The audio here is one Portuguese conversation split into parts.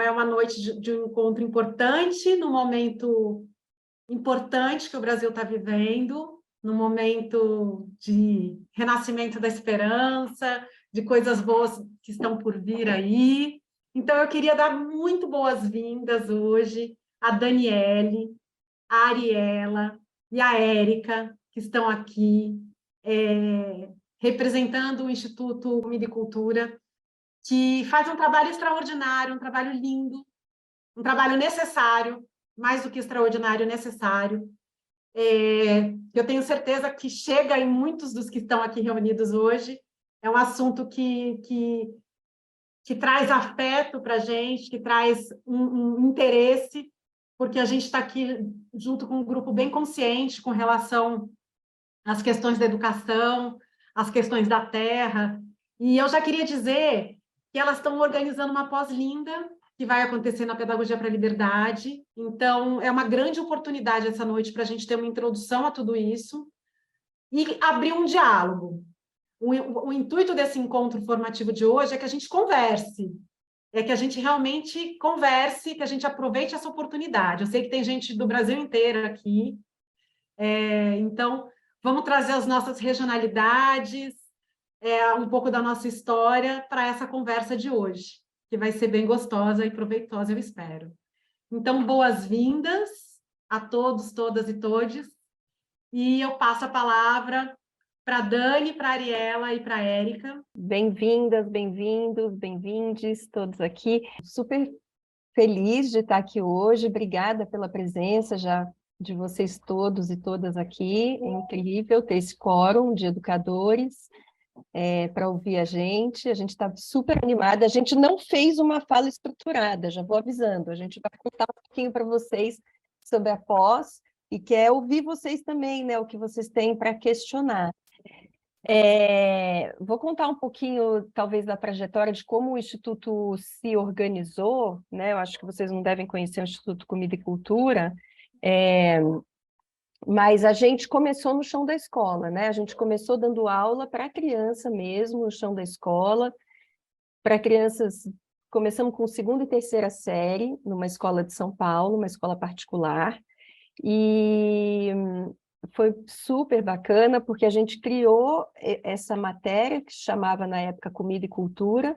É uma noite de um encontro importante, num momento importante que o Brasil está vivendo, num momento de renascimento da esperança, de coisas boas que estão por vir aí. Então, eu queria dar muito boas-vindas hoje a Daniele, a Ariela e a Érica, que estão aqui, representando o Instituto Comida e Cultura, que faz um trabalho extraordinário, um trabalho lindo, um trabalho necessário, mais do que extraordinário, necessário. Eu tenho certeza que chega em muitos dos que estão aqui reunidos hoje. É um assunto que traz afeto para a gente, que traz um interesse, porque a gente está aqui junto com um grupo bem consciente com relação às questões da educação, às questões da terra. E eu já queria dizer que elas estão organizando uma pós-linda que vai acontecer na Pedagogia para a Liberdade. Então, é uma grande oportunidade essa noite para a gente ter uma introdução a tudo isso e abrir um diálogo. O intuito desse encontro formativo de hoje é que a gente converse, é que a gente realmente converse, que a gente aproveite essa oportunidade. Eu sei que tem gente do Brasil inteiro aqui, então vamos trazer as nossas regionalidades, um pouco da nossa história para essa conversa de hoje, que vai ser bem gostosa e proveitosa, eu espero. Então, boas-vindas a todos, todas e todes, e eu passo a palavra para a Dani, para a Ariela e para a Érica. Bem-vindas, bem-vindos, bem-vindes, todos aqui. Super feliz de estar aqui hoje, obrigada pela presença já de vocês todos e todas aqui. É incrível ter esse quórum de educadores para ouvir a gente está super animada. A gente não fez uma fala estruturada, já vou avisando, a gente vai contar um pouquinho para vocês sobre a pós e quer ouvir vocês também, né, o que vocês têm para questionar. Vou contar um pouquinho, talvez, da trajetória de como o Instituto se organizou, né? Eu acho que vocês não devem conhecer o Instituto Comida e Cultura, mas a gente começou no chão da escola, né? A gente começou dando aula para criança mesmo, no chão da escola, para crianças. Começamos com segunda e terceira série, numa escola de São Paulo, uma escola particular, e foi super bacana, porque a gente criou essa matéria, que se chamava na época Comida e Cultura,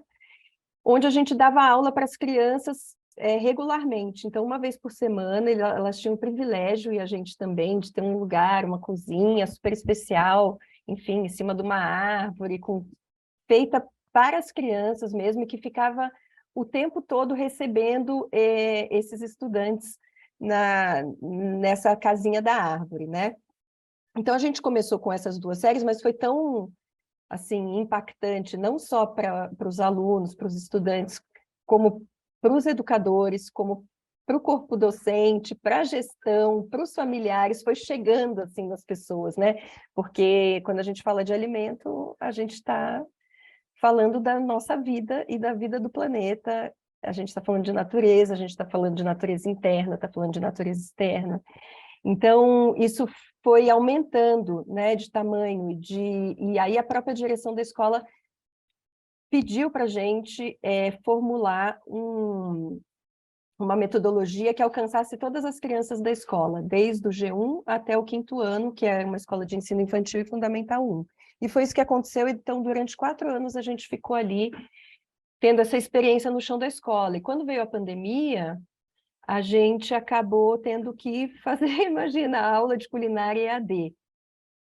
onde a gente dava aula para as crianças regularmente. Então, uma vez por semana, elas tinham o privilégio, e a gente também, de ter um lugar, uma cozinha super especial, enfim, em cima de uma árvore, feita para as crianças mesmo, e que ficava o tempo todo recebendo esses estudantes nessa casinha da árvore, né? Então, a gente começou com essas duas séries, mas foi tão, assim, impactante, não só para os alunos, para os estudantes, como para os educadores, como para o corpo docente, para a gestão, para os familiares, foi chegando, assim, nas pessoas, né? Porque quando a gente fala de alimento, a gente está falando da nossa vida e da vida do planeta. A gente está falando de natureza, a gente está falando de natureza interna, está falando de natureza externa. Então, isso foi aumentando, né, de tamanho, e aí a própria direção da escola pediu para a gente formular uma metodologia que alcançasse todas as crianças da escola, desde o G1 até o 5º ano, que é uma escola de ensino infantil e fundamental 1. E foi isso que aconteceu. Então, durante 4 anos, a gente ficou ali, tendo essa experiência no chão da escola. E quando veio a pandemia, a gente acabou tendo que fazer, imagina, a aula de culinária EAD.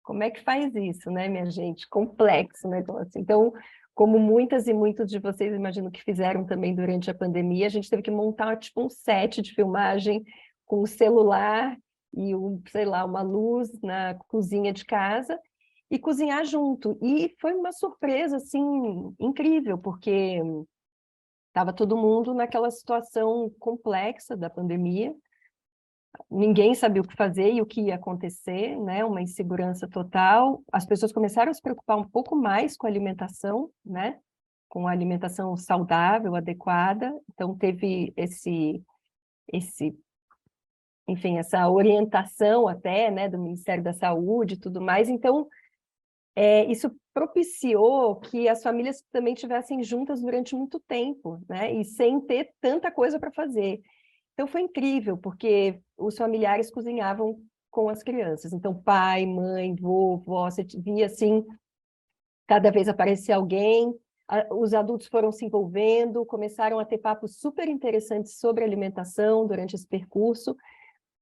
Como é que faz isso, né, minha gente? Complexo, né? Então, como muitas e muitos de vocês, imagino que fizeram também durante a pandemia, a gente teve que montar tipo um set de filmagem com o celular e sei lá, uma luz na cozinha de casa e cozinhar junto. E foi uma surpresa, assim, incrível, porque estava todo mundo naquela situação complexa da pandemia, ninguém sabia o que fazer e o que ia acontecer, né? Uma insegurança total. As pessoas começaram a se preocupar um pouco mais com a alimentação, né? Com a alimentação saudável, adequada. Então, teve enfim, essa orientação até, né, do Ministério da Saúde e tudo mais. Então, isso propiciou que as famílias também estivessem juntas durante muito tempo, né? E sem ter tanta coisa para fazer. Então foi incrível, porque os familiares cozinhavam com as crianças. Então pai, mãe, vovó, você via assim, cada vez aparecia alguém, os adultos foram se envolvendo, começaram a ter papos super interessantes sobre alimentação durante esse percurso,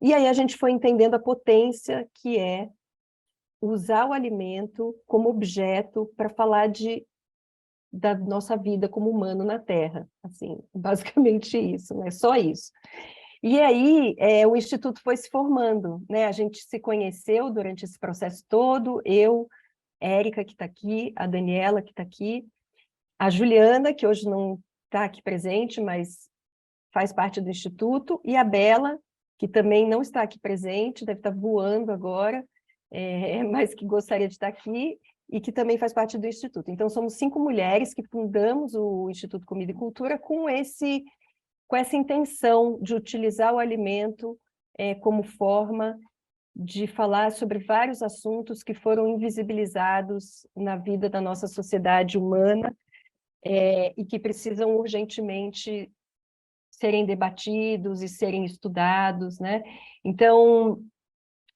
e aí a gente foi entendendo a potência que é usar o alimento como objeto para falar da nossa vida como humano na Terra, assim, basicamente isso, né? Só isso. E aí o Instituto foi se formando, né? A gente se conheceu durante esse processo todo, eu, Érica, que está aqui, a Daniela, que está aqui, a Juliana, que hoje não está aqui presente, mas faz parte do Instituto, e a Bela, que também não está aqui presente, deve estar voando agora, mas que gostaria de estar aqui, e que também faz parte do Instituto. Então, somos 5 mulheres que fundamos o Instituto Comida e Cultura com essa intenção de utilizar o alimento como forma de falar sobre vários assuntos que foram invisibilizados na vida da nossa sociedade humana e que precisam urgentemente serem debatidos e serem estudados, né? Então,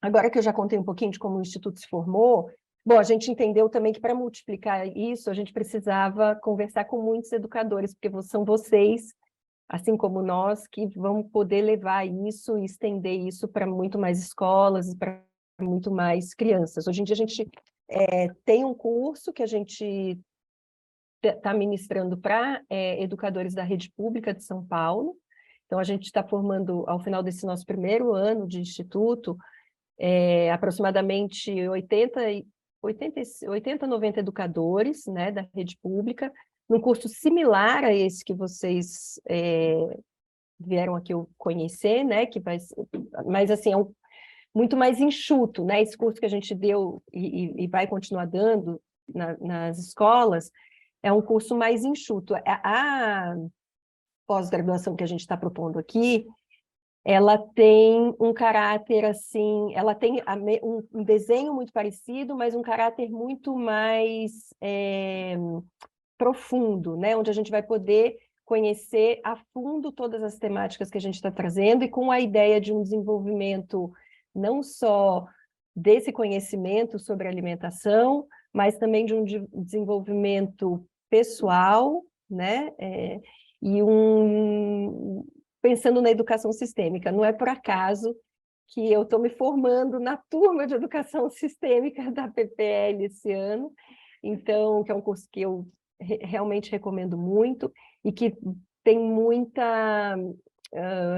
agora que eu já contei um pouquinho de como o Instituto se formou, bom, a gente entendeu também que para multiplicar isso, a gente precisava conversar com muitos educadores, porque são vocês, assim como nós, que vão poder levar isso e estender isso para muito mais escolas e para muito mais crianças. Hoje em dia a gente tem um curso que a gente está ministrando para educadores da rede pública de São Paulo. Então, a gente está formando, ao final desse nosso primeiro ano de instituto, aproximadamente 80, 90 educadores, né, da rede pública, num curso similar a esse que vocês vieram aqui conhecer, né, que vai, mas assim, muito mais enxuto, né, esse curso que a gente deu e vai continuar dando nas escolas, é um curso mais enxuto. A pós-graduação que a gente está propondo aqui, ela tem um caráter assim, ela tem um desenho muito parecido, mas um caráter muito mais profundo, né? Onde a gente vai poder conhecer a fundo todas as temáticas que a gente está trazendo e com a ideia de um desenvolvimento não só desse conhecimento sobre alimentação, mas também de um desenvolvimento pessoal, né? Pensando na educação sistêmica. Não é por acaso que eu estou me formando na turma de educação sistêmica da PPL esse ano, então, que é um curso que eu realmente recomendo muito e que tem muita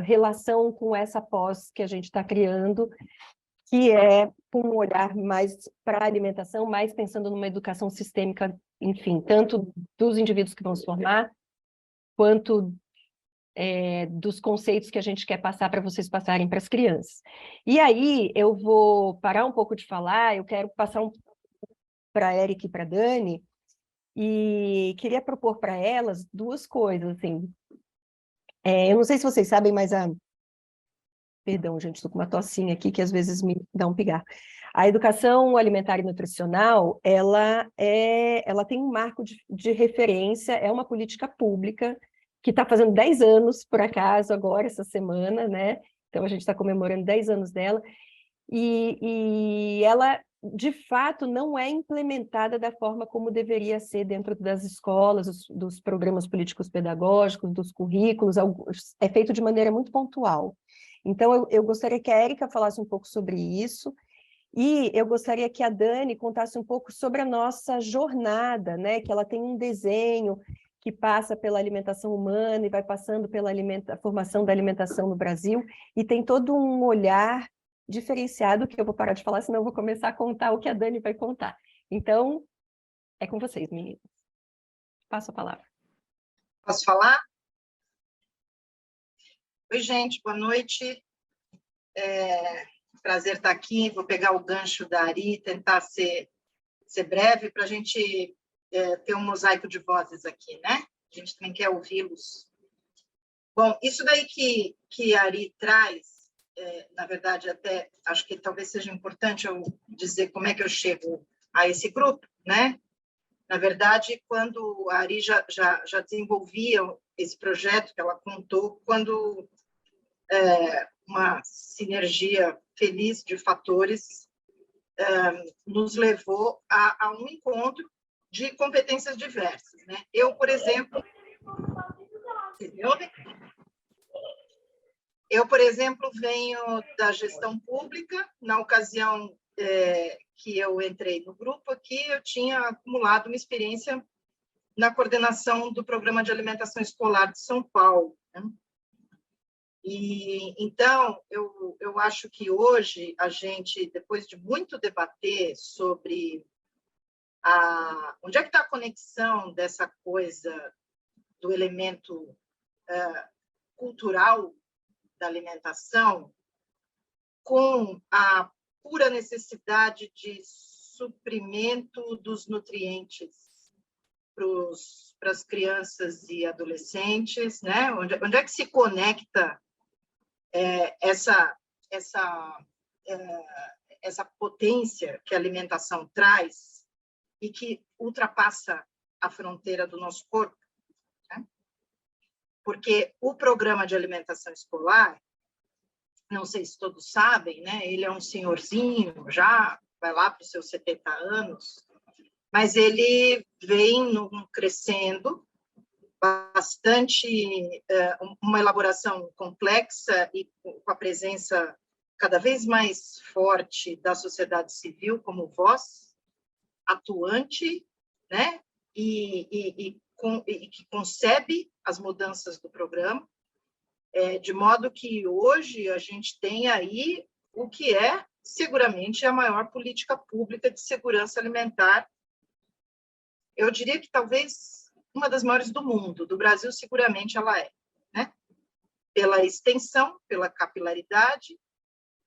relação com essa pós que a gente está criando, que é com um olhar mais para a alimentação, mais pensando numa educação sistêmica, enfim, tanto dos indivíduos que vão se formar, quanto dos conceitos que a gente quer passar para vocês passarem para as crianças. E aí, eu vou parar um pouco de falar, eu quero passar para a Érica e para a Dani, e queria propor para elas 2 coisas, assim. Eu não sei se vocês sabem, mas Perdão, gente, estou com uma tossinha aqui que às vezes me dá um pigar. A educação alimentar e nutricional, ela tem um marco de referência, é uma política pública que está fazendo 10 anos, por acaso, agora, essa semana, né? Então, a gente está comemorando 10 anos dela, e ela, de fato, não é implementada da forma como deveria ser dentro das escolas, dos programas políticos pedagógicos, dos currículos, é feito de maneira muito pontual. Então, eu gostaria que a Érica falasse um pouco sobre isso, e eu gostaria que a Dani contasse um pouco sobre a nossa jornada, né? Que ela tem um desenho que passa pela alimentação humana e vai passando pela formação da alimentação no Brasil, e tem todo um olhar diferenciado, que eu vou parar de falar, senão eu vou começar a contar o que a Dani vai contar. Então, é com vocês, meninas. Passo a palavra. Posso falar? Oi, gente, boa noite. Prazer estar aqui. Vou pegar o gancho da Ari, tentar ser breve para a gente ter um mosaico de vozes aqui, né? A gente também quer ouvi-los. Bom, isso daí que a Ari traz, na verdade, até acho que talvez seja importante eu dizer como é que eu chego a esse grupo, né? Na verdade, quando a Ari já desenvolvia esse projeto que ela contou, quando uma sinergia feliz de fatores nos levou a um encontro de competências diversas, né? Eu, por exemplo, venho da gestão pública. Na ocasião que eu entrei no grupo aqui, eu tinha acumulado uma experiência na coordenação do Programa de Alimentação Escolar de São Paulo, né? E, então, eu acho que hoje a gente, depois de muito debater sobre onde é que está a conexão dessa coisa do elemento cultural da alimentação com a pura necessidade de suprimento dos nutrientes para as crianças e adolescentes, né? Onde é que se conecta essa potência que a alimentação traz e que ultrapassa a fronteira do nosso corpo, né? Porque o programa de alimentação escolar, não sei se todos sabem, né? Ele é um senhorzinho, já vai lá para os seus 70 anos, mas ele vem crescendo bastante, uma elaboração complexa e com a presença cada vez mais forte da sociedade civil como voz atuante, né? E que concebe as mudanças do programa, de modo que hoje a gente tem aí o que é seguramente a maior política pública de segurança alimentar. Eu diria que talvez uma das maiores do mundo. Do Brasil, seguramente ela é, né? Pela extensão, pela capilaridade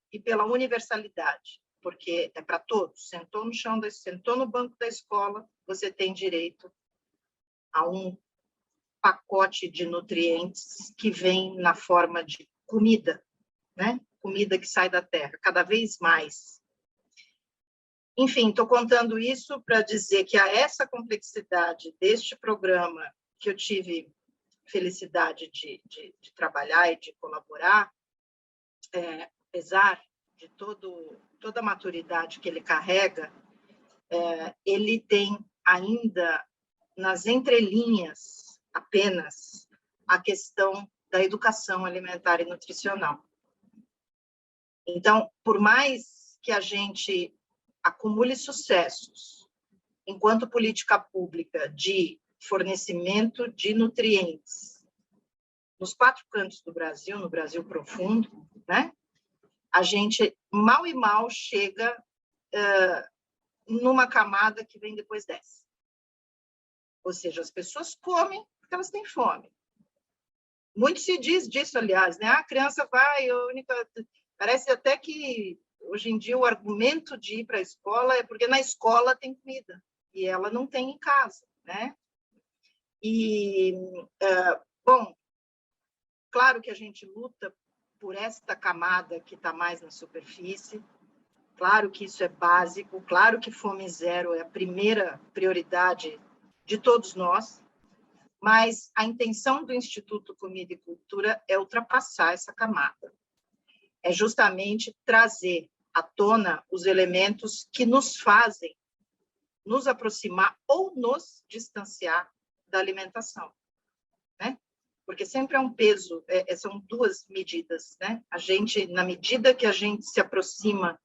e pela universalidade, porque é para todos. Sentou no chão, sentou no banco da escola, você tem direito a um pacote de nutrientes que vem na forma de comida, né? Comida que sai da terra, cada vez mais. Enfim, estou contando isso para dizer que a essa complexidade deste programa, que eu tive felicidade de trabalhar e de colaborar, apesar de toda a maturidade que ele carrega, ele tem ainda nas entrelinhas apenas a questão da educação alimentar e nutricional. Então, por mais que a gente acumule sucessos enquanto política pública de fornecimento de nutrientes nos 4 cantos do Brasil, no Brasil profundo, né? A gente mal e mal chega numa camada que vem depois dessa. Ou seja, as pessoas comem porque elas têm fome. Muito se diz disso, aliás, né? A criança vai, parece até que hoje em dia o argumento de ir para a escola é porque na escola tem comida e ela não tem em casa, né? E, bom, claro que a gente luta por esta camada que está mais na superfície, claro que isso é básico, claro que fome zero é a primeira prioridade de todos nós, mas a intenção do Instituto Comida e Cultura é ultrapassar essa camada. É justamente trazer à tona os elementos que nos fazem nos aproximar ou nos distanciar da alimentação, né? Porque sempre é um peso, são 2 medidas, né? A gente, na medida que a gente se aproxima,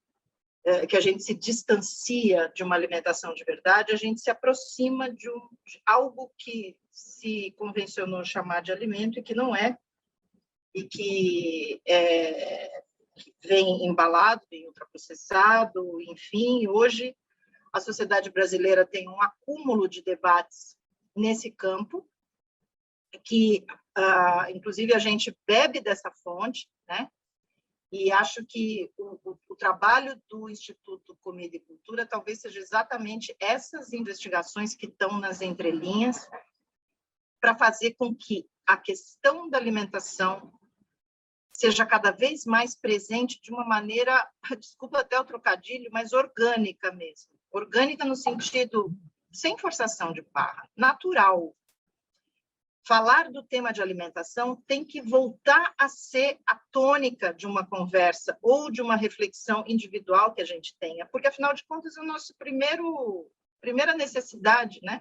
que a gente se distancia de uma alimentação de verdade, a gente se aproxima de algo que se convencionou chamar de alimento e que não é, e que vem embalado, vem ultraprocessado, enfim. Hoje, a sociedade brasileira tem um acúmulo de debates nesse campo, que, inclusive, a gente bebe dessa fonte, né? E acho que o trabalho do Instituto Comida e Cultura talvez seja exatamente essas investigações que estão nas entrelinhas para fazer com que a questão da alimentação seja cada vez mais presente de uma maneira, desculpa até o trocadilho, mas orgânica mesmo, orgânica no sentido sem forçação de barra, natural. Falar do tema de alimentação tem que voltar a ser a tônica de uma conversa ou de uma reflexão individual que a gente tenha, porque, afinal de contas, é a nossa primeira necessidade, né?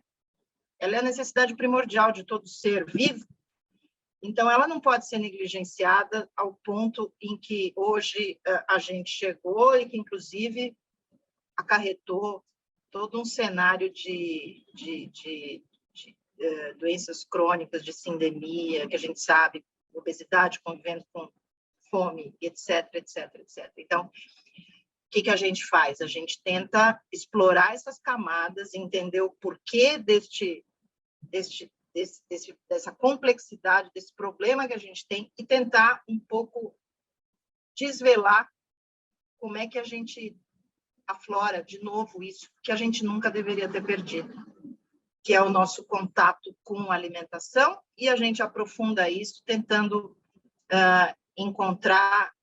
Ela é a necessidade primordial de todo ser vivo, então ela não pode ser negligenciada ao ponto em que hoje a gente chegou e que, inclusive, acarretou todo um cenário de doenças crônicas, de sindemia, que a gente sabe, obesidade convivendo com fome, etc, etc, etc. Então, o que a gente faz? A gente tenta explorar essas camadas, entender o porquê dessa complexidade, desse problema que a gente tem, e tentar um pouco desvelar como é que a gente aflora de novo isso que a gente nunca deveria ter perdido, que é o nosso contato com a alimentação, e a gente aprofunda isso tentando encontrar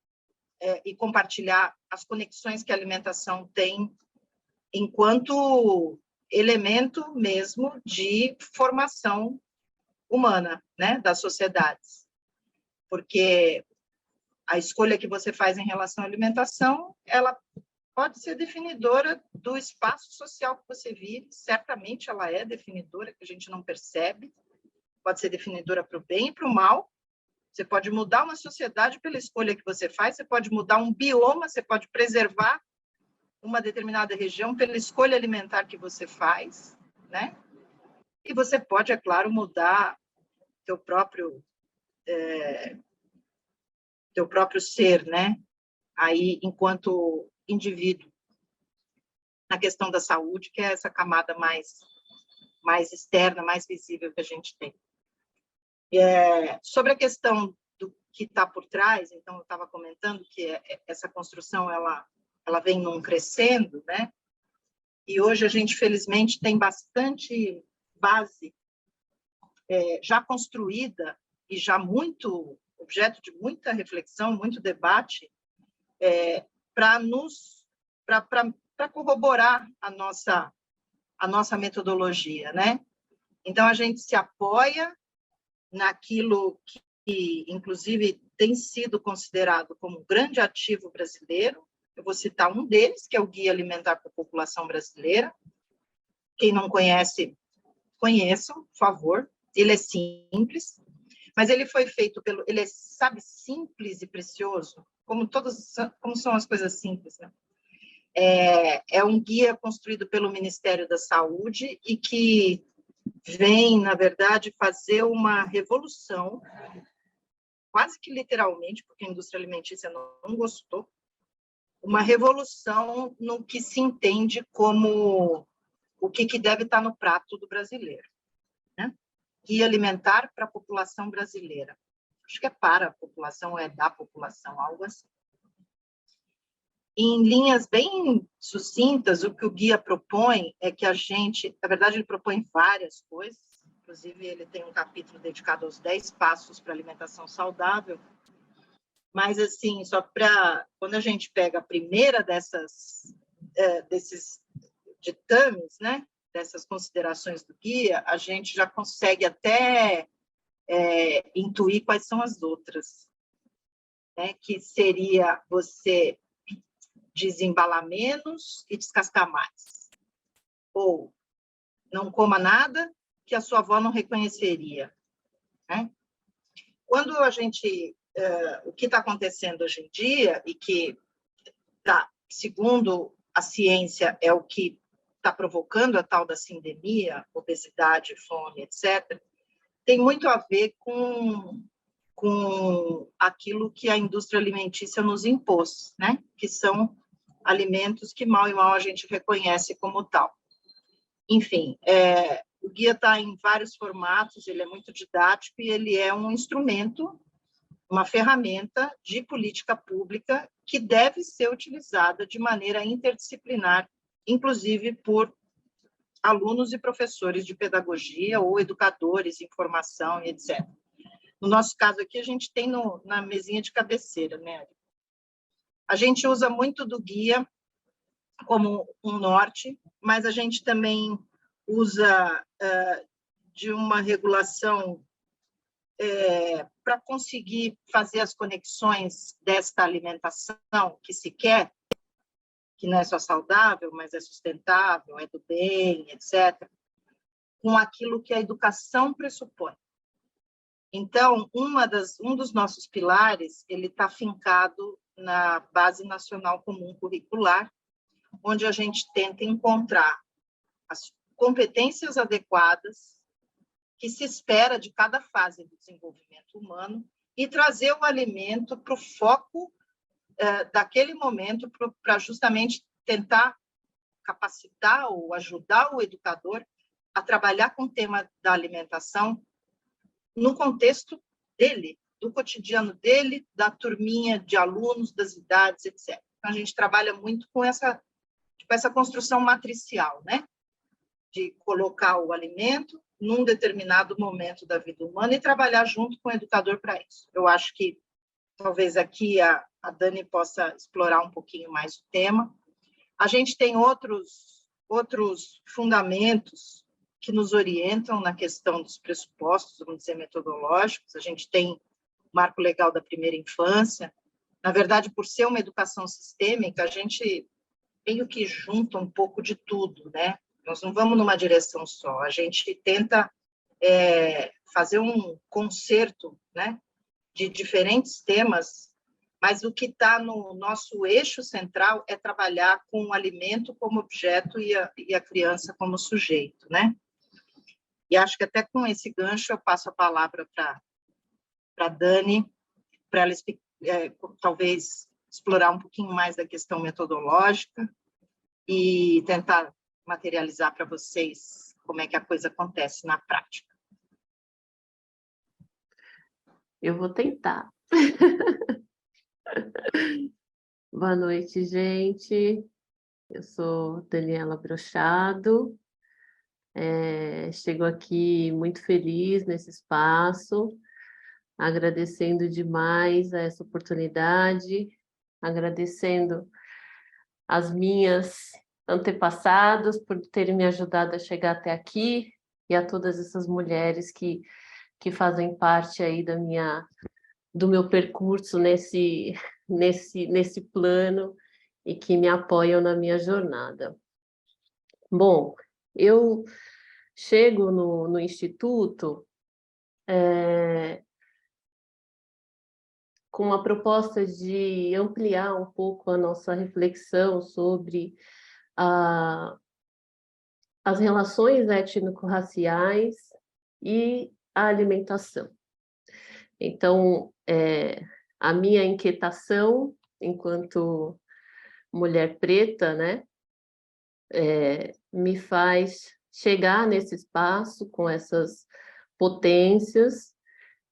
e compartilhar as conexões que a alimentação tem enquanto elemento mesmo de formação humana, né, das sociedades. Porque a escolha que você faz em relação à alimentação, ela pode ser definidora do espaço social que você vive, certamente ela é definidora, que a gente não percebe, pode ser definidora para o bem e para o mal. Você pode mudar uma sociedade pela escolha que você faz, você pode mudar um bioma, você pode preservar uma determinada região pela escolha alimentar que você faz, né? E você pode, é claro, mudar teu próprio ser, né? Aí, enquanto indivíduo, na questão da saúde, que é essa camada mais externa, mais visível que a gente tem. Sobre a questão do que está por trás, então, eu estava comentando que essa construção, ela vem num crescendo, né? E hoje a gente, felizmente, tem bastante base já construída e já muito objeto de muita reflexão, muito debate, para corroborar a nossa metodologia, né? Então, a gente se apoia naquilo que, inclusive, tem sido considerado como um grande ativo brasileiro. Eu vou citar um deles, que é o Guia Alimentar para a População Brasileira. Quem não conhece, conheçam, por favor. Ele é simples, mas ele foi feito ele é, sabe, simples e precioso, como são as coisas simples, né? É um guia construído pelo Ministério da Saúde e que vem, na verdade, fazer uma revolução, quase que literalmente, porque a indústria alimentícia não gostou, uma revolução no que se entende como o que deve estar no prato do brasileiro, né? Guia alimentar para a população brasileira. Acho que é para a população, é da população, algo assim. Em linhas bem sucintas, o que o guia propõe é que a gente, na verdade, ele propõe várias coisas, inclusive ele tem um capítulo dedicado aos 10 passos para alimentação saudável, mas, assim, só para... Quando a gente pega a primeira desses ditames, né, dessas considerações do guia, a gente já consegue até intuir quais são as outras, né, que seria você desembalar menos e descascar mais. Ou não coma nada que a sua avó não reconheceria, né? Quando a gente... o que está acontecendo hoje em dia, e que, segundo a ciência, é o que está provocando a tal da sindemia, obesidade, fome, etc., tem muito a ver com aquilo que a indústria alimentícia nos impôs, né? Que são alimentos que mal e mal a gente reconhece como tal. Enfim, o guia está em vários formatos, ele é muito didático e ele é um instrumento, uma ferramenta de política pública que deve ser utilizada de maneira interdisciplinar, inclusive por alunos e professores de pedagogia ou educadores em formação, etc. No nosso caso aqui, a gente tem na mesinha de cabeceira, né? A gente usa muito do guia como um norte, mas a gente também usa de uma regulação para conseguir fazer as conexões desta alimentação que se quer, que não é só saudável, mas é sustentável, é do bem, etc., com aquilo que a educação pressupõe. Então, um dos nossos pilares, ele está fincado na Base Nacional Comum Curricular, onde a gente tenta encontrar as competências adequadas que se espera de cada fase do desenvolvimento humano e trazer o alimento para o foco daquele momento, para justamente tentar capacitar ou ajudar o educador a trabalhar com o tema da alimentação no contexto dele, do cotidiano dele, da turminha de alunos, das idades, etc. Então, a gente trabalha muito com essa construção matricial, né? De colocar o alimento num determinado momento da vida humana e trabalhar junto com o educador para isso. Eu acho que talvez aqui a Dani possa explorar um pouquinho mais o tema. A gente tem outros fundamentos que nos orientam na questão dos pressupostos, vamos dizer, metodológicos. A gente tem o Marco Legal da Primeira Infância. Na verdade, por ser uma educação sistêmica, a gente meio que junta um pouco de tudo, né? Nós não vamos numa direção só, a gente tenta fazer um concerto, né, de diferentes temas, mas o que está no nosso eixo central é trabalhar com o alimento como objeto e a criança como sujeito, né? E acho que até com esse gancho eu passo a palavra para a Dani, para ela talvez explorar um pouquinho mais da questão metodológica e tentar materializar para vocês como é que a coisa acontece na prática. Eu vou tentar. Boa noite, gente. Eu sou Daniela Brochado. Chego aqui muito feliz nesse espaço, agradecendo demais a essa oportunidade, agradecendo as minhas antepassadas por terem me ajudado a chegar até aqui e a todas essas mulheres que fazem parte aí do meu percurso nesse plano e que me apoiam na minha jornada. Bom, eu chego no Instituto com uma proposta de ampliar um pouco a nossa reflexão sobre as relações étnico-raciais e a alimentação. Então, a minha inquietação, enquanto mulher preta, né, me faz chegar nesse espaço com essas potências,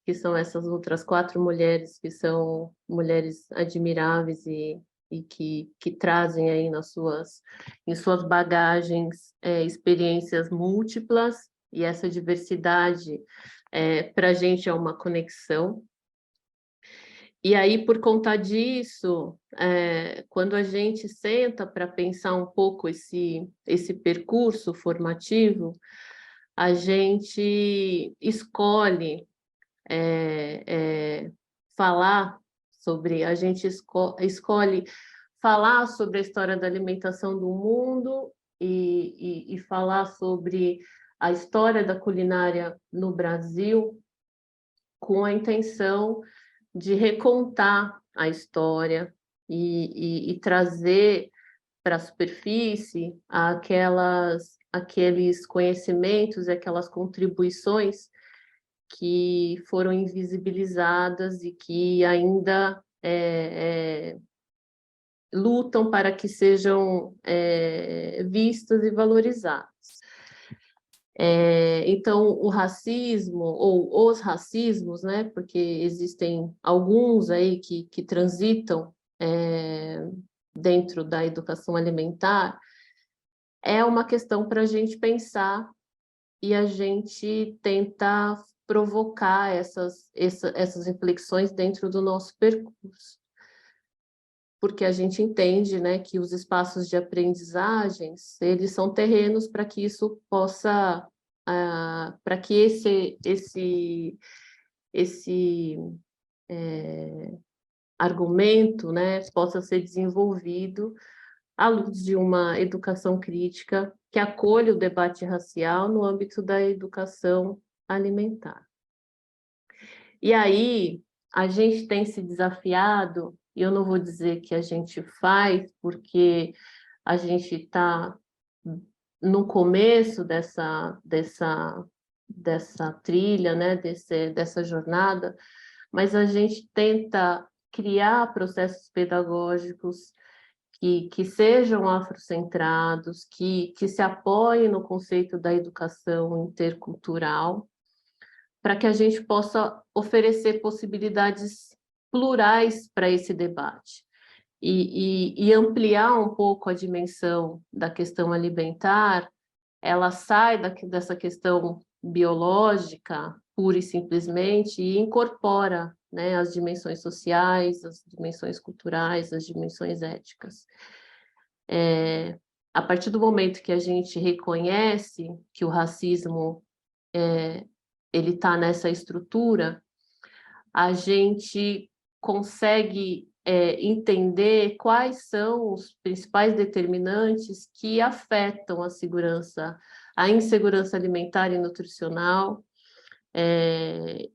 que são essas outras 4 mulheres, que são mulheres admiráveis e que trazem aí em suas bagagens experiências múltiplas, e essa diversidade para a gente é uma conexão. E aí, por conta disso, quando a gente senta para pensar um pouco esse percurso formativo, a gente escolhe falar sobre, a gente escolhe falar sobre a história da alimentação do mundo e falar sobre a história da culinária no Brasil com a intenção de recontar a história e trazer para a superfície aqueles conhecimentos e aquelas contribuições que foram invisibilizadas e que ainda lutam para que sejam vistas e valorizadas. Então, o racismo, ou os racismos, né, porque existem alguns aí que transitam dentro da educação alimentar, é uma questão para a gente pensar e a gente tentar provocar essas reflexões dentro do nosso percurso. porque a gente entende, né, que os espaços de aprendizagens, eles são terrenos para que isso possa, para que esse argumento, né, possa ser desenvolvido à luz de uma educação crítica que acolha o debate racial no âmbito da educação alimentar. E aí, a gente tem se desafiado, e eu não vou dizer que a gente faz, porque a gente está no começo dessa trilha, né, dessa jornada, mas a gente tenta criar processos pedagógicos que sejam afrocentrados, que se apoiem no conceito da educação intercultural, para que a gente possa oferecer possibilidades plurais para esse debate e ampliar um pouco a dimensão da questão alimentar. Ela sai dessa questão biológica, pura e simplesmente, e incorpora, né, as dimensões sociais, as dimensões culturais, as dimensões éticas. A partir do momento que a gente reconhece que o racismo ele está nessa estrutura, a gente consegue entender quais são os principais determinantes que afetam a insegurança alimentar e nutricional,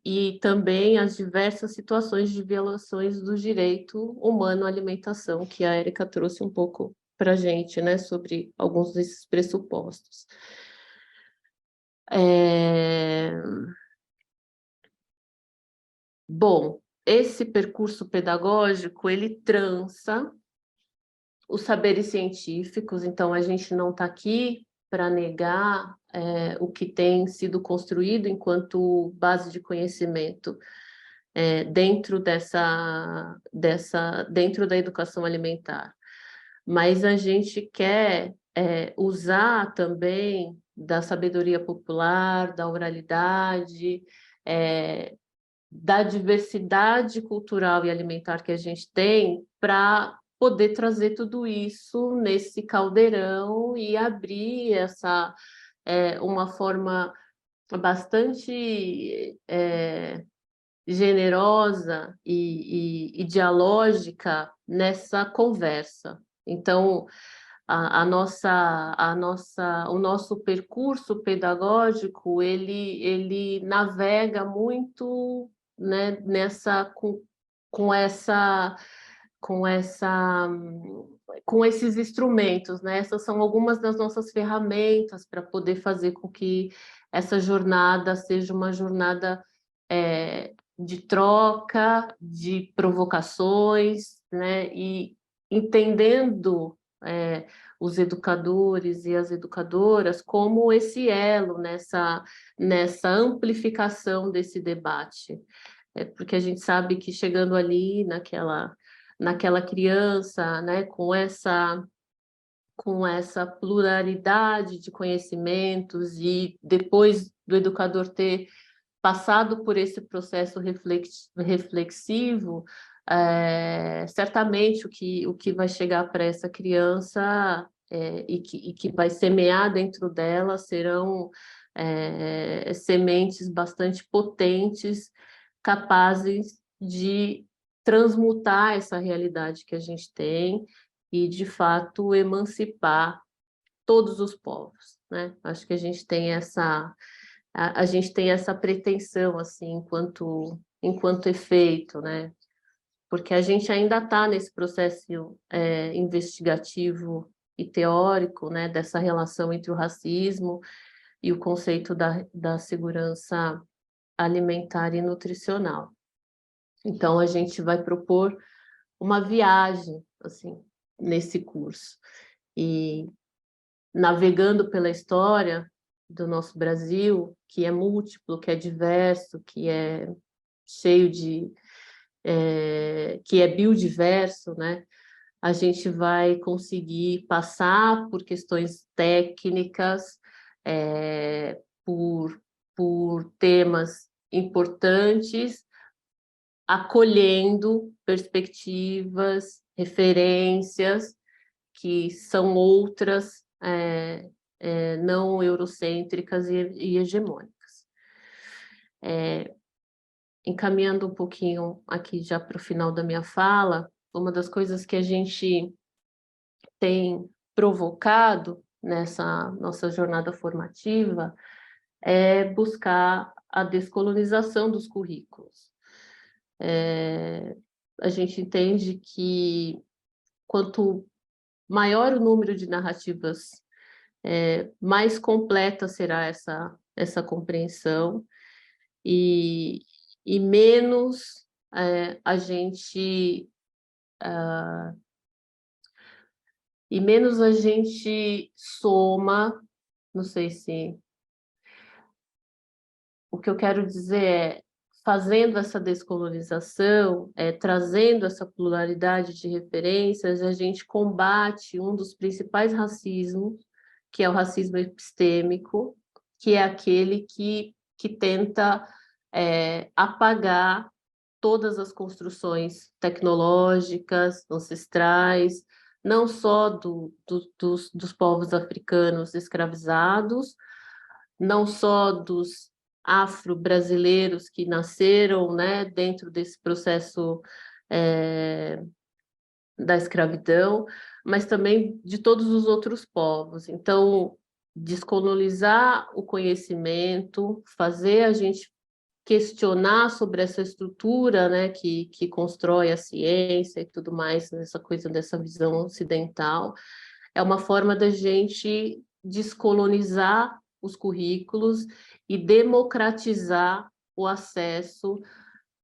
e também as diversas situações de violações do direito humano à alimentação, que a Érica trouxe um pouco para a gente, né, sobre alguns desses pressupostos. Bom, esse percurso pedagógico, ele trança os saberes científicos, então a gente não está aqui para negar o que tem sido construído enquanto base de conhecimento dentro dentro da educação alimentar. Mas a gente quer usar também da sabedoria popular, da oralidade, da diversidade cultural e alimentar que a gente tem para poder trazer tudo isso nesse caldeirão e abrir uma forma bastante generosa e dialógica nessa conversa. Então, o nosso percurso pedagógico, ele navega muito, né, com esses instrumentos, né? Essas são algumas das nossas ferramentas para poder fazer com que essa jornada seja uma jornada de troca, de provocações, né? E entendendo os educadores e as educadoras como esse elo nessa amplificação desse debate. Porque a gente sabe que chegando ali naquela criança, né, com essa pluralidade de conhecimentos, e depois do educador ter passado por esse processo reflexivo, certamente o que vai chegar para essa criança e que vai semear dentro dela serão sementes bastante potentes, capazes de transmutar essa realidade que a gente tem e, de fato, emancipar todos os povos, né? Acho que a gente tem essa pretensão, assim, enquanto efeito, né? Porque a gente ainda está nesse processo investigativo e teórico, né, dessa relação entre o racismo e o conceito da segurança alimentar e nutricional. Então, a gente vai propor uma viagem, assim, nesse curso. E navegando pela história do nosso Brasil, que é múltiplo, que é diverso, que é cheio que é biodiverso, né? A gente vai conseguir passar por questões técnicas, por temas importantes, acolhendo perspectivas, referências que são outras, não eurocêntricas e hegemônicas. Encaminhando um pouquinho aqui já para o final da minha fala, uma das coisas que a gente tem provocado nessa nossa jornada formativa é buscar a descolonização dos currículos. A gente entende que quanto maior o número de narrativas, mais completa será essa compreensão e menos a gente soma, não sei se... O que eu quero dizer é, fazendo essa descolonização, trazendo essa pluralidade de referências, a gente combate um dos principais racismos, que é o racismo epistêmico, que é aquele que tenta apagar todas as construções tecnológicas, ancestrais, não só dos povos africanos escravizados, não só dos afro-brasileiros que nasceram, né, dentro desse processo da escravidão, mas também de todos os outros povos. Então, descolonizar o conhecimento, fazer a gente questionar sobre essa estrutura, né, que constrói a ciência e tudo mais, essa coisa dessa visão ocidental, é uma forma da gente descolonizar os currículos e democratizar o acesso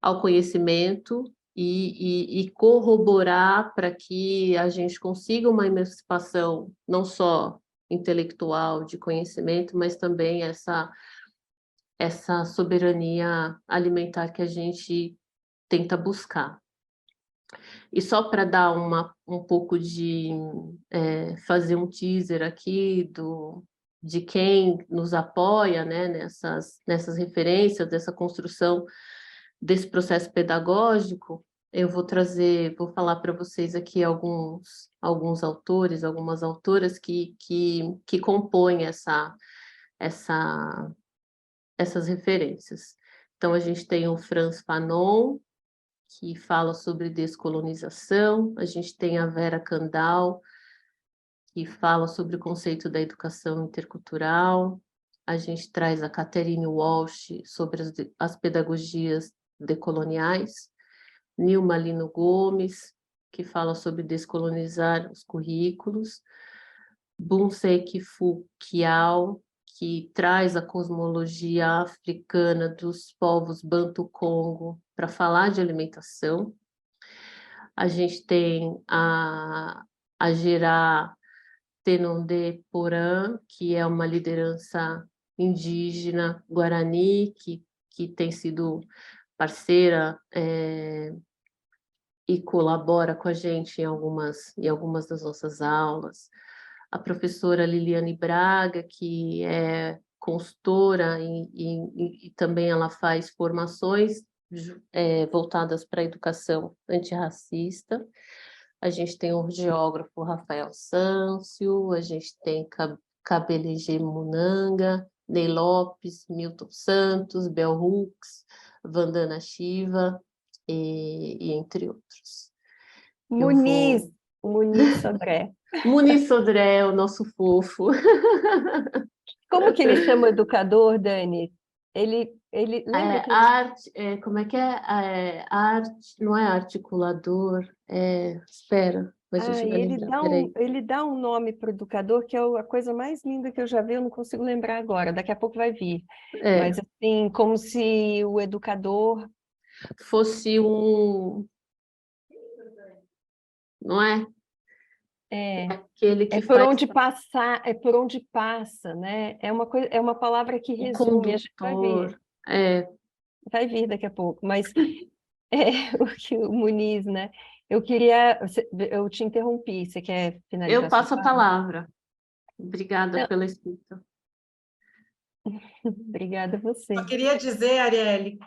ao conhecimento e corroborar para que a gente consiga uma emancipação não só intelectual de conhecimento, mas também essa soberania alimentar que a gente tenta buscar. E só para dar um pouco de... fazer um teaser aqui de quem nos apoia, né, nessas referências, dessa construção desse processo pedagógico, eu vou falar para vocês aqui alguns autores, algumas autoras que compõem essas referências. Então, a gente tem o Frantz Fanon, que fala sobre descolonização, a gente tem a Vera Kandal, que fala sobre o conceito da educação intercultural, a gente traz a Catherine Walsh sobre as pedagogias decoloniais, Nilma Lino Gomes, que fala sobre descolonizar os currículos, Bunsei Kifu Kiao, que traz a cosmologia africana dos povos Bantu-Congo para falar de alimentação. A gente tem a Gerá Tenonde Porã, que é uma liderança indígena guarani, que tem sido parceira e colabora com a gente em algumas das nossas aulas. A professora Liliane Braga, que é consultora e também ela faz formações voltadas para a educação antirracista. A gente tem o geógrafo Rafael Sâncio, a gente tem Kabeleje Munanga, Ney Lopes, Milton Santos, Bell Hooks, Vandana Shiva, e entre outros. Muniz Sodré. Muniz Sodré, o nosso fofo. Como que ele chama o educador, Dani? Ele lembra que arte, como é que é? Arte, não é articulador, espera, a gente vai lembrar, peraí. ele dá um nome para o educador que é a coisa mais linda que eu já vi, eu não consigo lembrar agora, daqui a pouco vai vir. Mas assim, como se o educador fosse não é? Aquele que por onde passar, por onde passa, né? É uma palavra que resume, a gente vai ver. Vai vir daqui a pouco, mas o Muniz, né? Eu te interrompi, você quer finalizar? Eu passo a palavra. Obrigada pela escuta. Obrigada a você. Eu queria dizer, Arielle,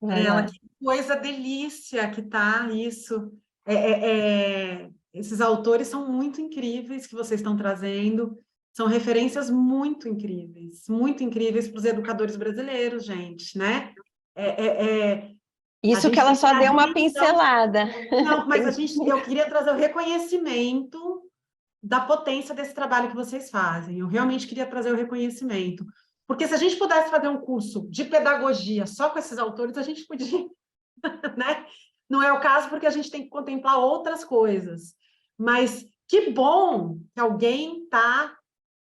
Ela, que coisa delícia que tá isso. Esses autores são muito incríveis que vocês estão trazendo, são referências muito incríveis para os educadores brasileiros, gente, né? Isso que ela só deu uma pincelada. Não, mas eu queria trazer o reconhecimento da potência desse trabalho que vocês fazem. Eu realmente queria trazer o reconhecimento. Porque se a gente pudesse fazer um curso de pedagogia só com esses autores, a gente podia, né? Não é o caso porque a gente tem que contemplar outras coisas. Mas que bom que alguém está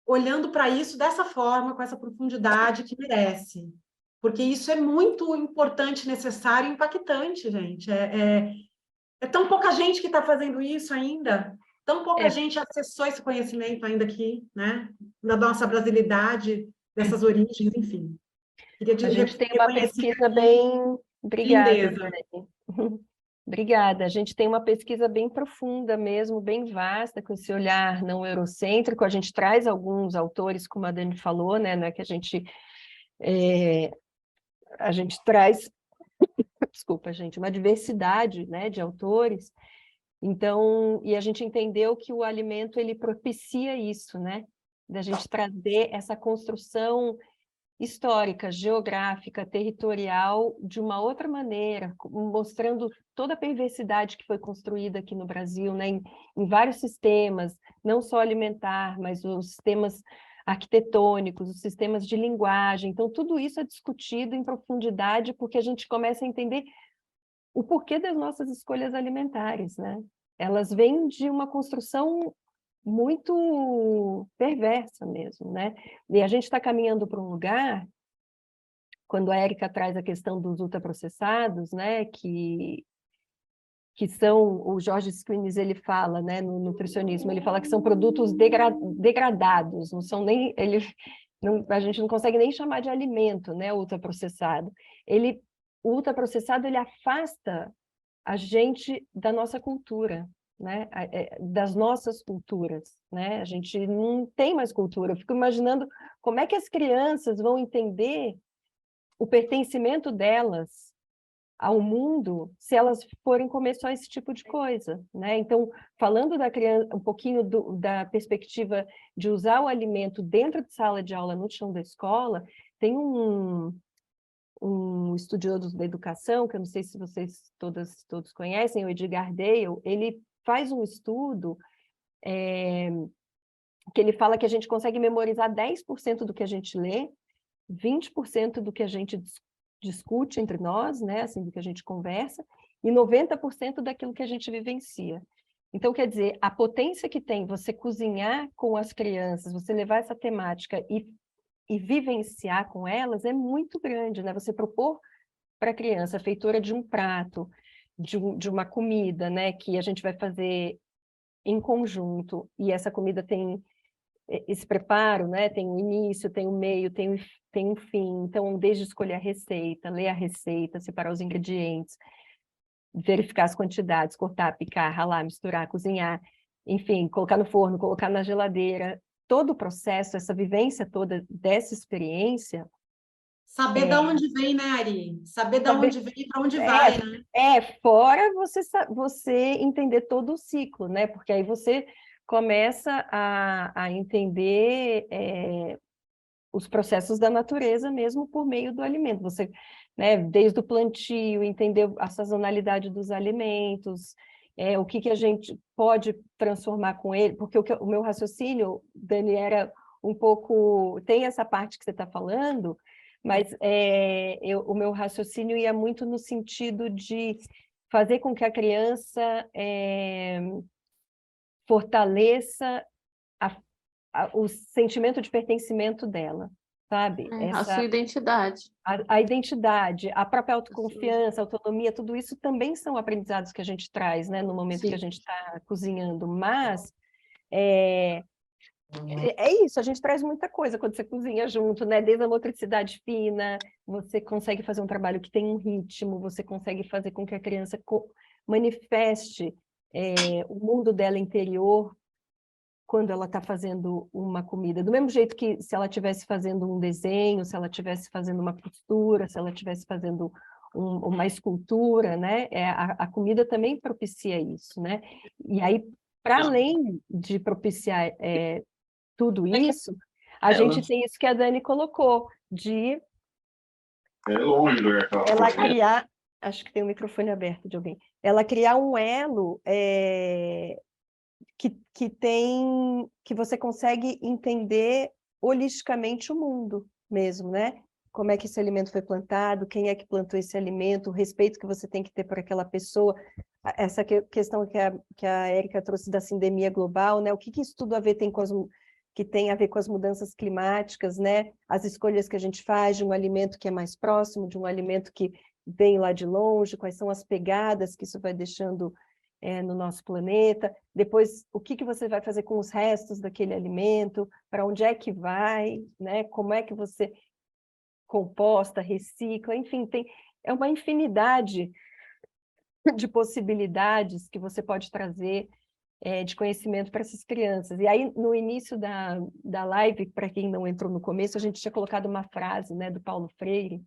olhando para isso dessa forma, com essa profundidade que merece. Porque isso é muito importante, necessário e impactante, gente. É tão pouca gente que está fazendo isso ainda, tão pouca gente acessou esse conhecimento ainda aqui, né? Da nossa brasilidade, dessas origens, enfim. A gente tem uma pesquisa bem... Obrigada, Dani. Obrigada. A gente tem uma pesquisa bem profunda mesmo, bem vasta, com esse olhar não eurocêntrico. A gente traz alguns autores, como a Dani falou, né, que a gente traz, desculpa, gente, uma diversidade, né, de autores. Então, e a gente entendeu que o alimento, ele propicia isso, né, da gente trazer essa construção histórica, geográfica, territorial, de uma outra maneira, mostrando toda a perversidade que foi construída aqui no Brasil, né, em vários sistemas, não só alimentar, mas os sistemas arquitetônicos, os sistemas de linguagem. Então, tudo isso é discutido em profundidade, porque a gente começa a entender o porquê das nossas escolhas alimentares, né? Elas vêm de uma construção muito perversa mesmo, né? E a gente está caminhando para um lugar, quando a Érica traz a questão dos ultraprocessados, né, que são, o George Screenes, ele fala, né, no nutricionismo, ele fala que são produtos degradados, não são nem, a gente não consegue nem chamar de alimento, né, ultraprocessado. O ultraprocessado, ele afasta a gente da nossa cultura, né? Das nossas culturas, né? A gente não tem mais cultura. Eu fico imaginando como é que as crianças vão entender o pertencimento delas ao mundo se elas forem comer só esse tipo de coisa, né? Então, falando da criança, um pouquinho da perspectiva de usar o alimento dentro de sala de aula no chão da escola, tem um estudioso da educação, que eu não sei se vocês todos conhecem, o Edgar Dale. Ele faz um estudo que ele fala que a gente consegue memorizar 10% do que a gente lê, 20% do que a gente discute entre nós, né, assim, do que a gente conversa, e 90% daquilo que a gente vivencia. Então, quer dizer, a potência que tem você cozinhar com as crianças, você levar essa temática e vivenciar com elas é muito grande, né? Você propor para a criança a feitura de um prato, de uma comida, né, que a gente vai fazer em conjunto, e essa comida tem esse preparo, né, tem um início, tem um meio, tem um fim. Então, desde escolher a receita, ler a receita, separar os ingredientes, verificar as quantidades, cortar, picar, ralar, misturar, cozinhar, enfim, colocar no forno, colocar na geladeira, todo o processo, essa vivência toda dessa experiência. Saber de onde vem, né, Ari? Saber de onde vem e para onde vai, né? Fora você entender todo o ciclo, né? Porque aí você começa a entender os processos da natureza mesmo por meio do alimento. Você, né, desde o plantio, entender a sazonalidade dos alimentos, o que a gente pode transformar com ele, porque o meu raciocínio, Dani, era um pouco... Tem essa parte que você está falando, mas o meu raciocínio ia muito no sentido de fazer com que a criança fortaleça o sentimento de pertencimento dela, sabe? A sua identidade. A identidade, a própria autoconfiança, a autonomia, tudo isso também são aprendizados que a gente traz, né, no momento que a gente está cozinhando, mas isso, a gente traz muita coisa quando você cozinha junto, né? Desde a motricidade fina, você consegue fazer um trabalho que tem um ritmo, você consegue fazer com que a criança manifeste o mundo dela interior quando ela está fazendo uma comida. Do mesmo jeito que se ela estivesse fazendo um desenho, se ela estivesse fazendo uma costura, se ela estivesse fazendo uma escultura, né? A comida também propicia isso, né? E aí, para além de propiciar tudo isso, a gente tem isso que a Dani colocou, de ela criar, acho que tem o microfone aberto de alguém, ela criar um elo que você consegue entender holisticamente o mundo mesmo, né? Como é que esse alimento foi plantado, quem é que plantou esse alimento, o respeito que você tem que ter por aquela pessoa, essa questão que a Érica trouxe da sindemia global, né? O que isso tudo que tem a ver com as mudanças climáticas, né? As escolhas que a gente faz de um alimento que é mais próximo, de um alimento que vem lá de longe, quais são as pegadas que isso vai deixando no nosso planeta. Depois, o que você vai fazer com os restos daquele alimento, para onde é que vai, né? Como é que você composta, recicla, enfim, é uma infinidade de possibilidades que você pode trazer de conhecimento para essas crianças. E aí, no início da live, para quem não entrou no começo, a gente tinha colocado uma frase, né, do Paulo Freire,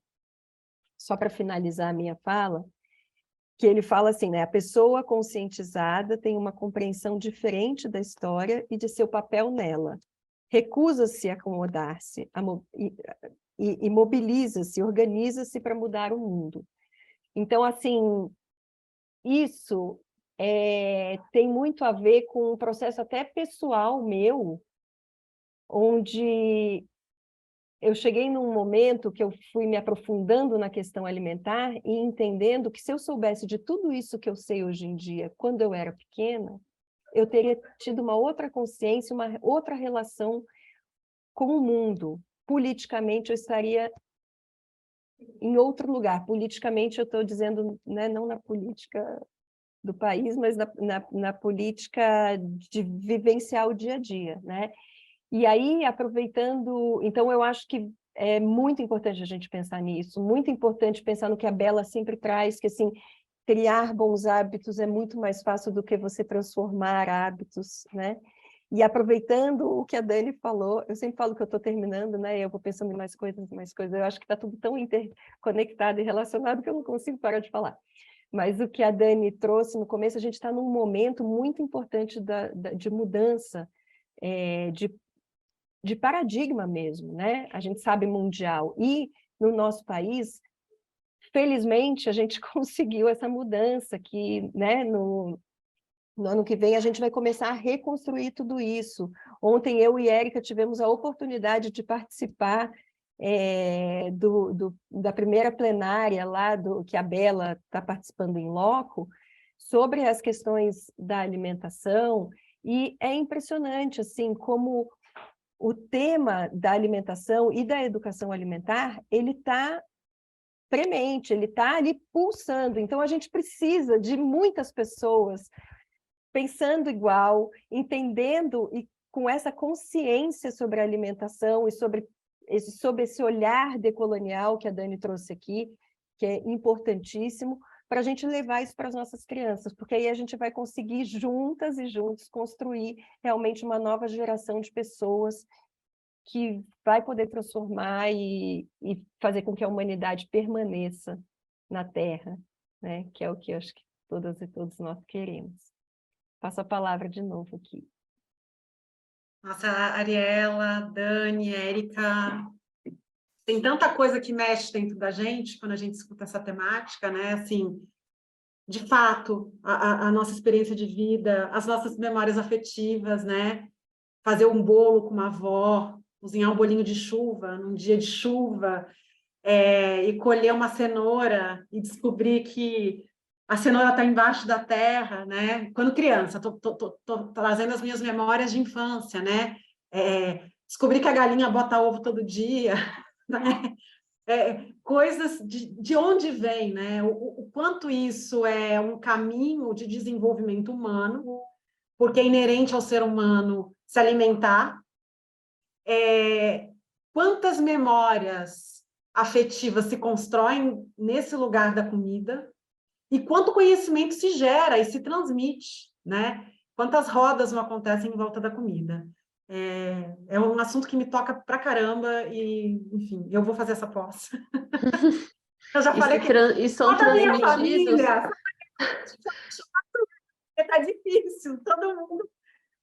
só para finalizar a minha fala, que ele fala assim, né, a pessoa conscientizada tem uma compreensão diferente da história e de seu papel nela. Recusa-se a acomodar-se, e mobiliza-se, organiza-se para mudar o mundo. Então, assim, isso tem muito a ver com um processo até pessoal meu, onde eu cheguei num momento que eu fui me aprofundando na questão alimentar e entendendo que se eu soubesse de tudo isso que eu sei hoje em dia, quando eu era pequena, eu teria tido uma outra consciência, uma outra relação com o mundo. Politicamente, eu estaria em outro lugar. Politicamente, eu estou dizendo, né, não na política do país, mas na política de vivenciar o dia a dia, né? E aí, aproveitando... Então, eu acho que é muito importante a gente pensar nisso, muito importante pensar no que a Bela sempre traz, que, assim, criar bons hábitos é muito mais fácil do que você transformar hábitos, né? E aproveitando o que a Dani falou, eu sempre falo que eu estou terminando, né? Eu vou pensando em mais coisas. Eu acho que está tudo tão interconectado e relacionado que eu não consigo parar de falar. Mas o que a Dani trouxe no começo, a gente está num momento muito importante de mudança, de paradigma mesmo, né? A gente sabe mundial. E no nosso país, felizmente, a gente conseguiu essa mudança que, né, no ano que vem a gente vai começar a reconstruir tudo isso. Ontem eu e Érica tivemos a oportunidade de participar da primeira plenária lá, que a Bela está participando em loco, sobre as questões da alimentação, e é impressionante assim, como o tema da alimentação e da educação alimentar, ele está premente, ele está ali pulsando. Então, a gente precisa de muitas pessoas pensando igual, entendendo e com essa consciência sobre a alimentação e sobre esse olhar decolonial que a Dani trouxe aqui, que é importantíssimo, para a gente levar isso para as nossas crianças, porque aí a gente vai conseguir juntas e juntos construir realmente uma nova geração de pessoas que vai poder transformar e fazer com que a humanidade permaneça na Terra, né? Que é o que eu acho que todas e todos nós queremos. Passo a palavra de novo aqui. Nossa, Ariela, Dani, Érica, tem tanta coisa que mexe dentro da gente quando a gente escuta essa temática, né? Assim, de fato, a nossa experiência de vida, as nossas memórias afetivas, né? Fazer um bolo com uma avó, cozinhar um bolinho de chuva, num dia de chuva, e colher uma cenoura e descobrir que a cenoura está embaixo da terra, né? Quando criança, tô trazendo as minhas memórias de infância, né? Descobrir que a galinha bota ovo todo dia, né? Coisas de onde vem, né? O quanto isso é um caminho de desenvolvimento humano, porque é inerente ao ser humano se alimentar. Quantas memórias afetivas se constroem nesse lugar da comida e quanto conhecimento se gera e se transmite, né? Quantas rodas não acontecem em volta da comida. É um assunto que me toca pra caramba e, enfim, eu vou fazer essa pós. Eu já falei que e são toda a minha transmitidos. família, tá difícil, todo mundo.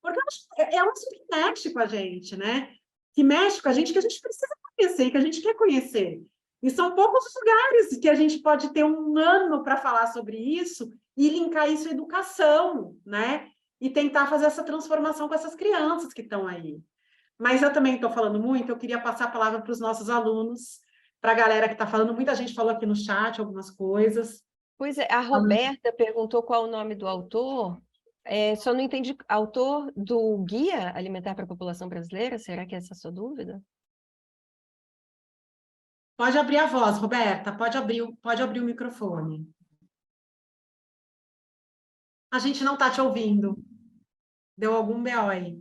Porque é um assunto que mexe com a gente, né? Que mexe com a gente, que a gente precisa conhecer, que a gente quer conhecer. E são poucos os lugares que a gente pode ter um ano para falar sobre isso e linkar isso à educação, né? E tentar fazer essa transformação com essas crianças que estão aí. Mas eu também estou falando muito, eu queria passar a palavra para os nossos alunos, para a galera que está falando. Muita gente falou aqui no chat algumas coisas. Pois é, a Roberta perguntou qual o nome do autor. Só não entendi. Autor do Guia Alimentar para a População Brasileira? Será que é essa a sua dúvida? Pode abrir a voz, Roberta, pode abrir o microfone. A gente não está te ouvindo. Deu algum BO aí.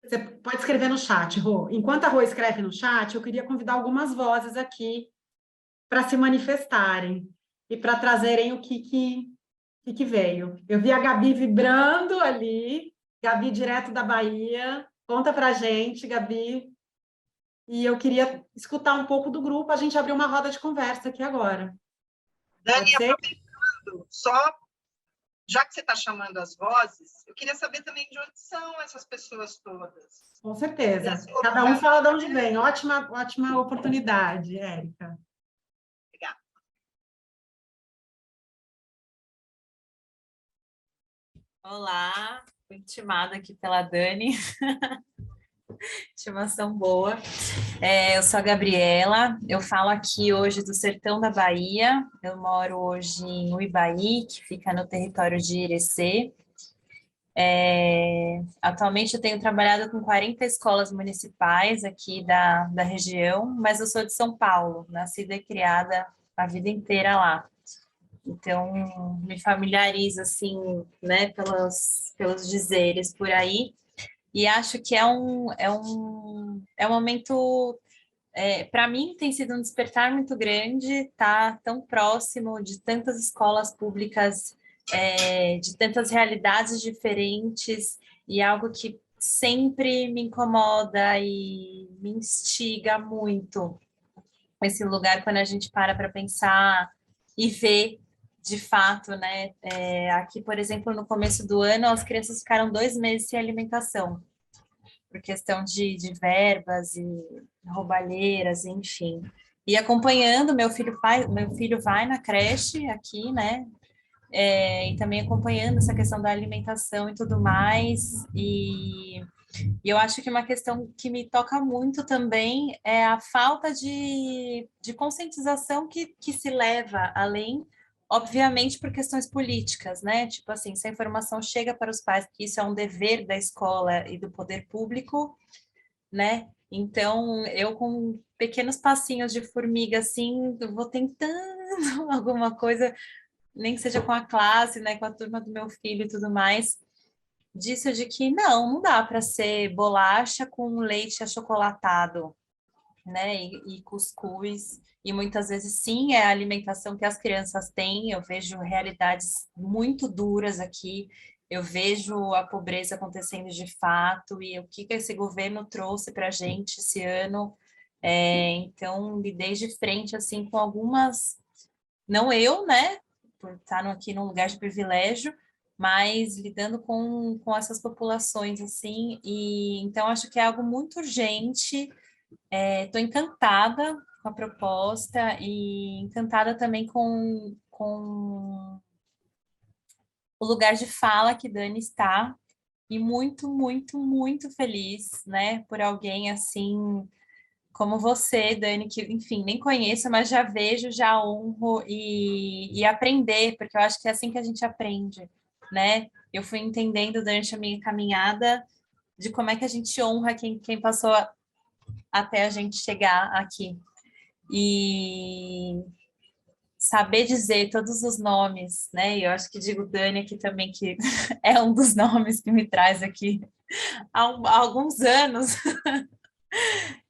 Você pode escrever no chat, Rô. Enquanto a Rô escreve no chat, eu queria convidar algumas vozes aqui para se manifestarem e para trazerem o que veio. Eu vi a Gabi vibrando ali, Gabi direto da Bahia. Conta para a gente, Gabi. E eu queria escutar um pouco do grupo, a gente abriu uma roda de conversa aqui agora. Dani, aproveitando, só já que você está chamando as vozes, eu queria saber também de onde são essas pessoas todas. Com certeza. Cada um fala de onde vem. Ótima oportunidade, Érica. Obrigada. Olá, fui intimada aqui pela Dani. Intimação boa. Eu sou a Gabriela, eu falo aqui hoje do sertão da Bahia, eu moro hoje em Uibaí, que fica no território de Irecê. Atualmente eu tenho trabalhado com 40 escolas municipais aqui da região, mas eu sou de São Paulo, nascida e criada a vida inteira lá. Então, me familiarizo, assim, né, pelos dizeres por aí, e acho que é um momento, para mim, tem sido um despertar muito grande, estar tão próximo de tantas escolas públicas, de tantas realidades diferentes, e algo que sempre me incomoda e me instiga muito. Esse lugar, quando a gente para pensar e ver de fato, né? Aqui, por exemplo, no começo do ano, as crianças ficaram 2 meses sem alimentação, por questão de verbas e roubalheiras, enfim. E acompanhando, meu filho vai na creche aqui, né? E também acompanhando essa questão da alimentação e tudo mais. E eu acho que uma questão que me toca muito também é a falta de conscientização que se leva além, obviamente, por questões políticas, né? Tipo assim, se a informação chega para os pais que isso é um dever da escola e do poder público, né? Então, eu com pequenos passinhos de formiga, assim, eu vou tentando alguma coisa, nem que seja com a classe, né? Com a turma do meu filho e tudo mais, disso de que não dá para ser bolacha com leite achocolatado, né, e cuscuz, e muitas vezes sim, é a alimentação que as crianças têm. Eu vejo realidades muito duras aqui, eu vejo a pobreza acontecendo de fato, e o que esse governo trouxe para a gente esse ano. Então, lidei de frente, assim, com algumas, não eu, né, por estar aqui num lugar de privilégio, mas lidando com essas populações, assim, e então acho que é algo muito urgente. Estou encantada com a proposta e encantada também com o lugar de fala que Dani está, e muito, muito, muito feliz, né, por alguém assim como você, Dani, que, enfim, nem conheço, mas já vejo, já honro e aprender, porque eu acho que é assim que a gente aprende, né? Eu fui entendendo durante a minha caminhada de como é que a gente honra quem passou até a gente chegar aqui. E saber dizer todos os nomes, né? E eu acho que digo Dani aqui também, que é um dos nomes que me traz aqui há alguns anos.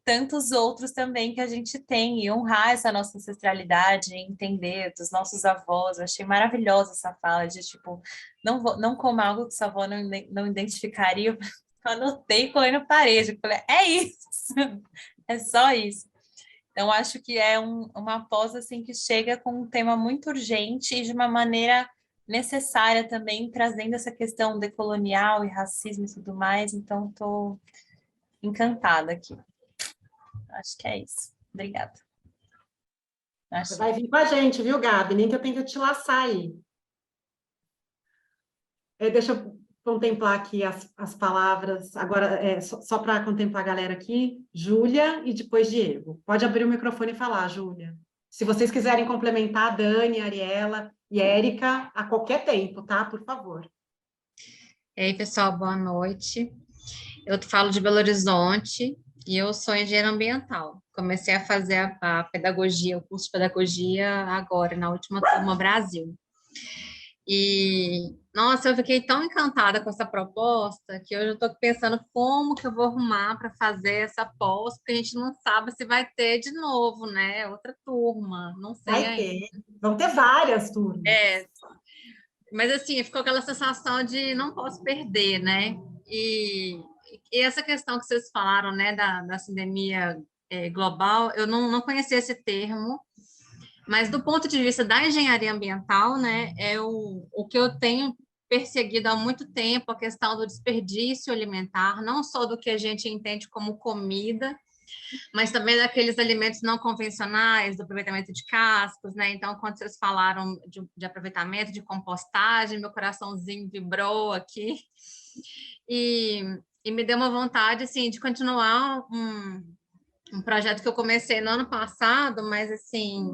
Tantos outros também que a gente tem, e honrar essa nossa ancestralidade, entender dos nossos avós. Eu achei maravilhosa essa fala de, tipo, não coma algo que sua avó não identificaria. Eu anotei e colei na parede, falei, é isso, é só isso. Então, acho que é uma pós assim, que chega com um tema muito urgente e de uma maneira necessária também, trazendo essa questão decolonial e racismo e tudo mais. Então, estou encantada aqui. Acho que é isso. Obrigada. Você vai vir com a gente, viu, Gabi? Nem que eu tenha que te laçar aí. Deixa eu contemplar aqui as palavras. Agora, só para contemplar a galera aqui, Júlia e depois Diego. Pode abrir o microfone e falar, Júlia. Se vocês quiserem complementar, Dani, Ariela e Érica, a qualquer tempo, tá? Por favor. E aí, pessoal, boa noite. Eu falo de Belo Horizonte e eu sou engenheira ambiental. Comecei a fazer a pedagogia, o curso de pedagogia agora, na última turma Brasil. E, nossa, eu fiquei tão encantada com essa proposta que hoje eu estou pensando como que eu vou arrumar para fazer essa pós, porque a gente não sabe se vai ter de novo, né? Outra turma, não sei Vai ainda. ter. Vão ter várias turmas. Mas assim, ficou aquela sensação de não posso perder, né? E essa questão que vocês falaram, né, da sindemia global, eu não conhecia esse termo, mas do ponto de vista da engenharia ambiental, né, o que eu tenho perseguido há muito tempo, a questão do desperdício alimentar, não só do que a gente entende como comida, mas também daqueles alimentos não convencionais, do aproveitamento de cascos, né? Então, quando vocês falaram de aproveitamento, de compostagem, meu coraçãozinho vibrou aqui e me deu uma vontade, assim, de continuar um projeto que eu comecei no ano passado, mas, assim,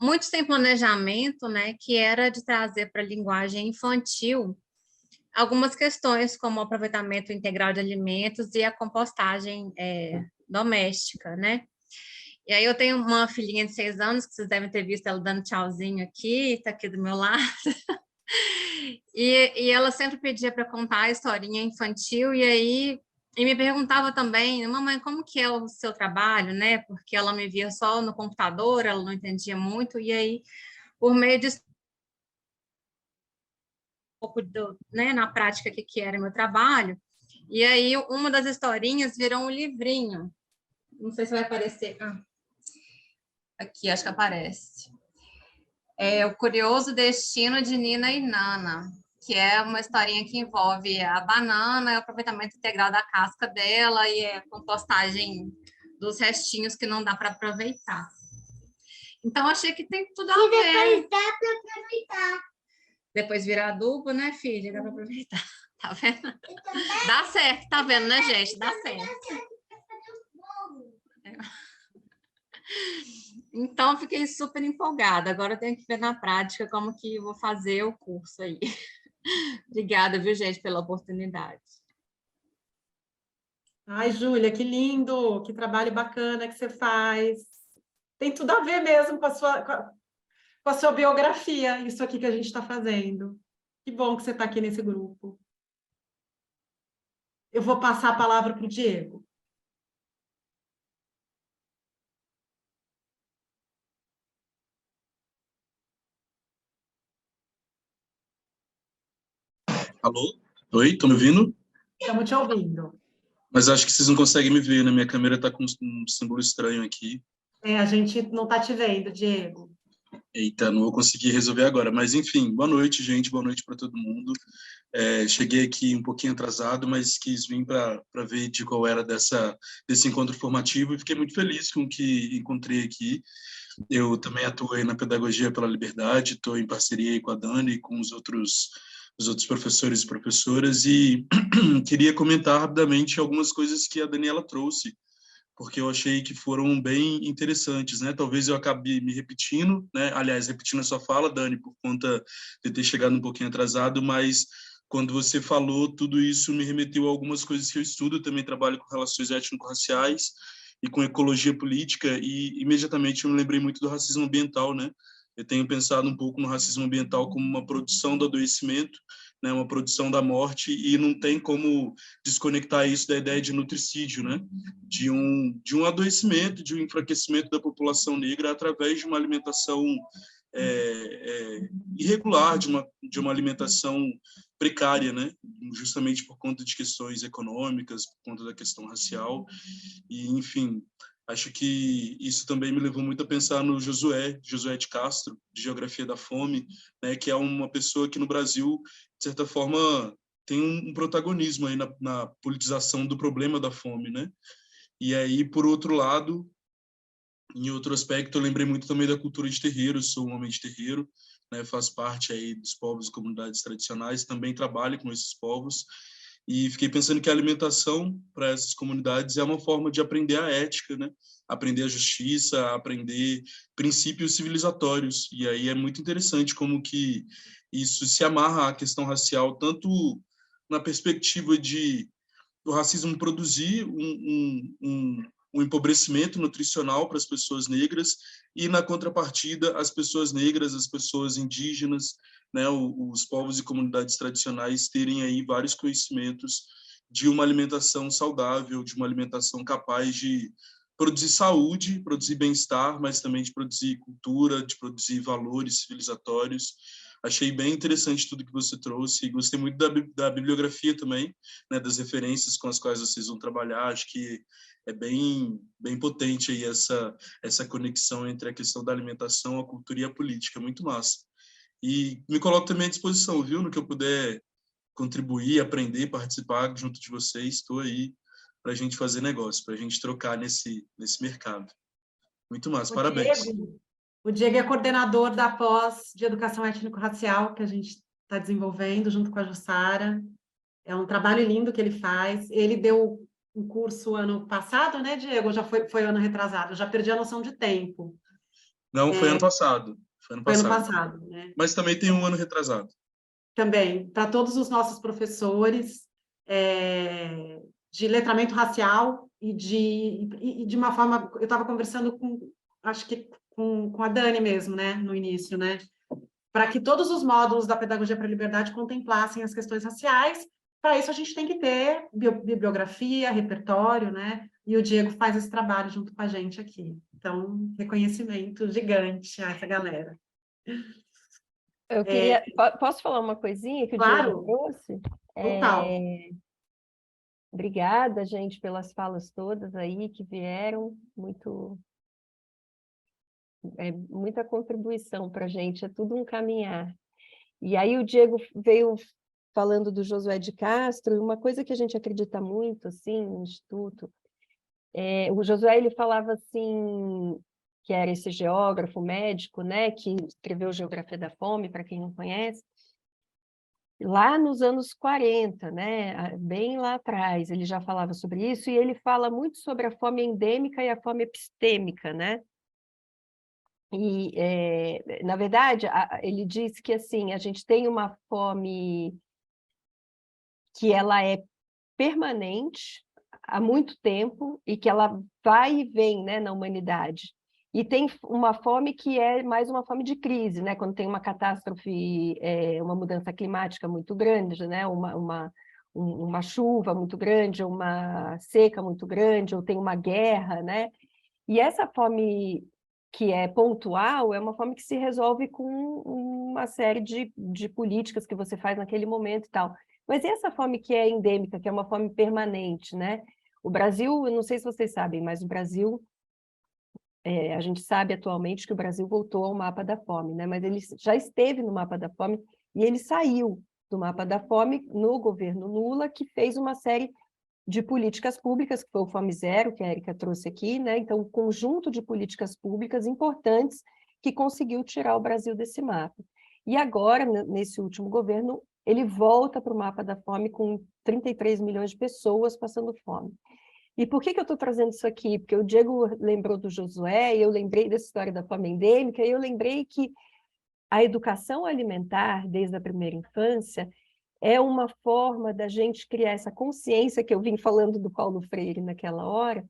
muito sem planejamento, né? Que era de trazer para a linguagem infantil algumas questões, como o aproveitamento integral de alimentos e a compostagem doméstica, né? E aí eu tenho uma filhinha de 6 anos, que vocês devem ter visto ela dando tchauzinho aqui, está aqui do meu lado. E ela sempre pedia para contar a historinha infantil, e me perguntava também, mamãe, como que é o seu trabalho, né? Porque ela me via só no computador, ela não entendia muito, e aí, por meio de pouco né, na prática que era meu trabalho, e aí uma das historinhas virou um livrinho. Não sei se vai aparecer. Aqui, acho que aparece. É O Curioso Destino de Nina e Nana, que é uma historinha que envolve a banana, o aproveitamento integral da casca dela e a compostagem dos restinhos que não dá para aproveitar. Então, achei que tem tudo a ver. Depois dá para aproveitar. Depois virar adubo, né, filha? Dá para aproveitar. Tá vendo? Dá certo, tá vendo, né, gente? Dá certo. Então, fiquei super empolgada. Agora eu tenho que ver na prática como que eu vou fazer o curso aí. Obrigada, viu, gente, pela oportunidade. Ai, Júlia, que lindo, que trabalho bacana que você faz. Tem tudo a ver mesmo com a sua biografia, isso aqui que a gente está fazendo. Que bom que você está aqui nesse grupo. Eu vou passar a palavra para o Diego. Alô? Oi, estão me ouvindo? Estamos te ouvindo. Mas acho que vocês não conseguem me ver, né? Minha câmera está com um símbolo estranho aqui. A gente não está te vendo, Diego. Eita, não vou conseguir resolver agora. Mas, enfim, boa noite, gente. Boa noite para todo mundo. Cheguei aqui um pouquinho atrasado, mas quis vir para ver de qual era desse encontro formativo e fiquei muito feliz com o que encontrei aqui. Eu também atuei na Pedagogia pela Liberdade, estou em parceria com a Dani e com os outros professores e professoras, e queria comentar rapidamente algumas coisas que a Daniela trouxe, porque eu achei que foram bem interessantes, né? Talvez eu acabe me repetindo, né? Aliás, repetindo a sua fala, Dani, por conta de ter chegado um pouquinho atrasado, mas quando você falou, tudo isso me remeteu a algumas coisas que eu estudo. Eu também trabalho com relações étnico-raciais e com ecologia política, e imediatamente eu me lembrei muito do racismo ambiental, né? Eu tenho pensado um pouco no racismo ambiental como uma produção do adoecimento, né, uma produção da morte, e não tem como desconectar isso da ideia de nutricídio, né, de um adoecimento, de um enfraquecimento da população negra através de uma alimentação irregular, de uma alimentação precária, né, justamente por conta de questões econômicas, por conta da questão racial, e, enfim, Acho que isso também me levou muito a pensar no Josué de Castro, de Geografia da Fome, né, que é uma pessoa que no Brasil, de certa forma, tem um protagonismo aí na politização do problema da fome, né? E aí, por outro lado, em outro aspecto, eu lembrei muito também da cultura de terreiro, eu sou um homem de terreiro, né, faço parte aí dos povos e comunidades tradicionais, também trabalho com esses povos, e fiquei pensando que a alimentação para essas comunidades é uma forma de aprender a ética, né? Aprender a justiça, aprender princípios civilizatórios. E aí é muito interessante como que isso se amarra à questão racial, tanto na perspectiva de o racismo produzir um empobrecimento nutricional para as pessoas negras e, na contrapartida, as pessoas negras, as pessoas indígenas, né, os povos e comunidades tradicionais terem aí vários conhecimentos de uma alimentação saudável, de uma alimentação capaz de produzir saúde, produzir bem-estar, mas também de produzir cultura, de produzir valores civilizatórios. Achei bem interessante tudo que você trouxe e gostei muito da bibliografia também, né, das referências com as quais vocês vão trabalhar. Acho que é bem potente aí essa conexão entre a questão da alimentação, a cultura e a política. Muito massa. E me coloco também à disposição, viu? No que eu puder contribuir, aprender, participar junto de vocês, estou aí para a gente fazer negócio, para a gente trocar nesse mercado. Muito massa, parabéns. O Diego é coordenador da pós de Educação Étnico-Racial que a gente está desenvolvendo junto com a Jussara. É um trabalho lindo que ele faz. Ele deu um curso ano passado, né, Diego? Já foi ano retrasado. Eu já perdi a noção de tempo. Não, foi ano passado. Foi ano passado, né? Mas também tem um ano retrasado. Também, para todos os nossos professores de letramento racial e de uma forma... Eu estava conversando acho que com a Dani mesmo, né, no início, né? Para que todos os módulos da Pedagogia para a Liberdade contemplassem as questões raciais. Para isso, a gente tem que ter bibliografia, repertório, né? E o Diego faz esse trabalho junto com a gente aqui. Então, reconhecimento gigante a essa galera. Eu queria... Posso falar uma coisinha que o Diego trouxe? Total. Obrigada, gente, pelas falas todas aí que vieram. Muita contribuição para a gente, é tudo um caminhar. E aí o Diego veio falando do Josué de Castro, uma coisa que a gente acredita muito, assim, no Instituto, o Josué, ele falava assim, que era esse geógrafo, médico, né, que escreveu Geografia da Fome, para quem não conhece, lá nos anos 40, né, bem lá atrás, ele já falava sobre isso, e ele fala muito sobre a fome endêmica e a fome epistêmica, né? E, na verdade, ele diz que assim, a gente tem uma fome que ela é permanente há muito tempo e que ela vai e vem, né, na humanidade. E tem uma fome que é mais uma fome de crise, né, quando tem uma catástrofe, uma mudança climática muito grande, né, uma chuva muito grande, uma seca muito grande, ou tem uma guerra, né? E essa fome que é pontual, é uma fome que se resolve com uma série de políticas que você faz naquele momento e tal. Mas e essa fome que é endêmica, que é uma fome permanente, né? O Brasil, eu não sei se vocês sabem, mas o Brasil, a gente sabe atualmente que o Brasil voltou ao mapa da fome, né? Mas ele já esteve no mapa da fome e ele saiu do mapa da fome no governo Lula, que fez uma série de políticas públicas, que foi o Fome Zero, que a Érica trouxe aqui, né? Então, um conjunto de políticas públicas importantes que conseguiu tirar o Brasil desse mapa. E agora, nesse último governo, ele volta para o mapa da fome com 33 milhões de pessoas passando fome. E por que eu estou trazendo isso aqui? Porque o Diego lembrou do Josué, e eu lembrei dessa história da fome endêmica, e eu lembrei que a educação alimentar, desde a primeira infância, é uma forma da gente criar essa consciência que eu vim falando do Paulo Freire naquela hora,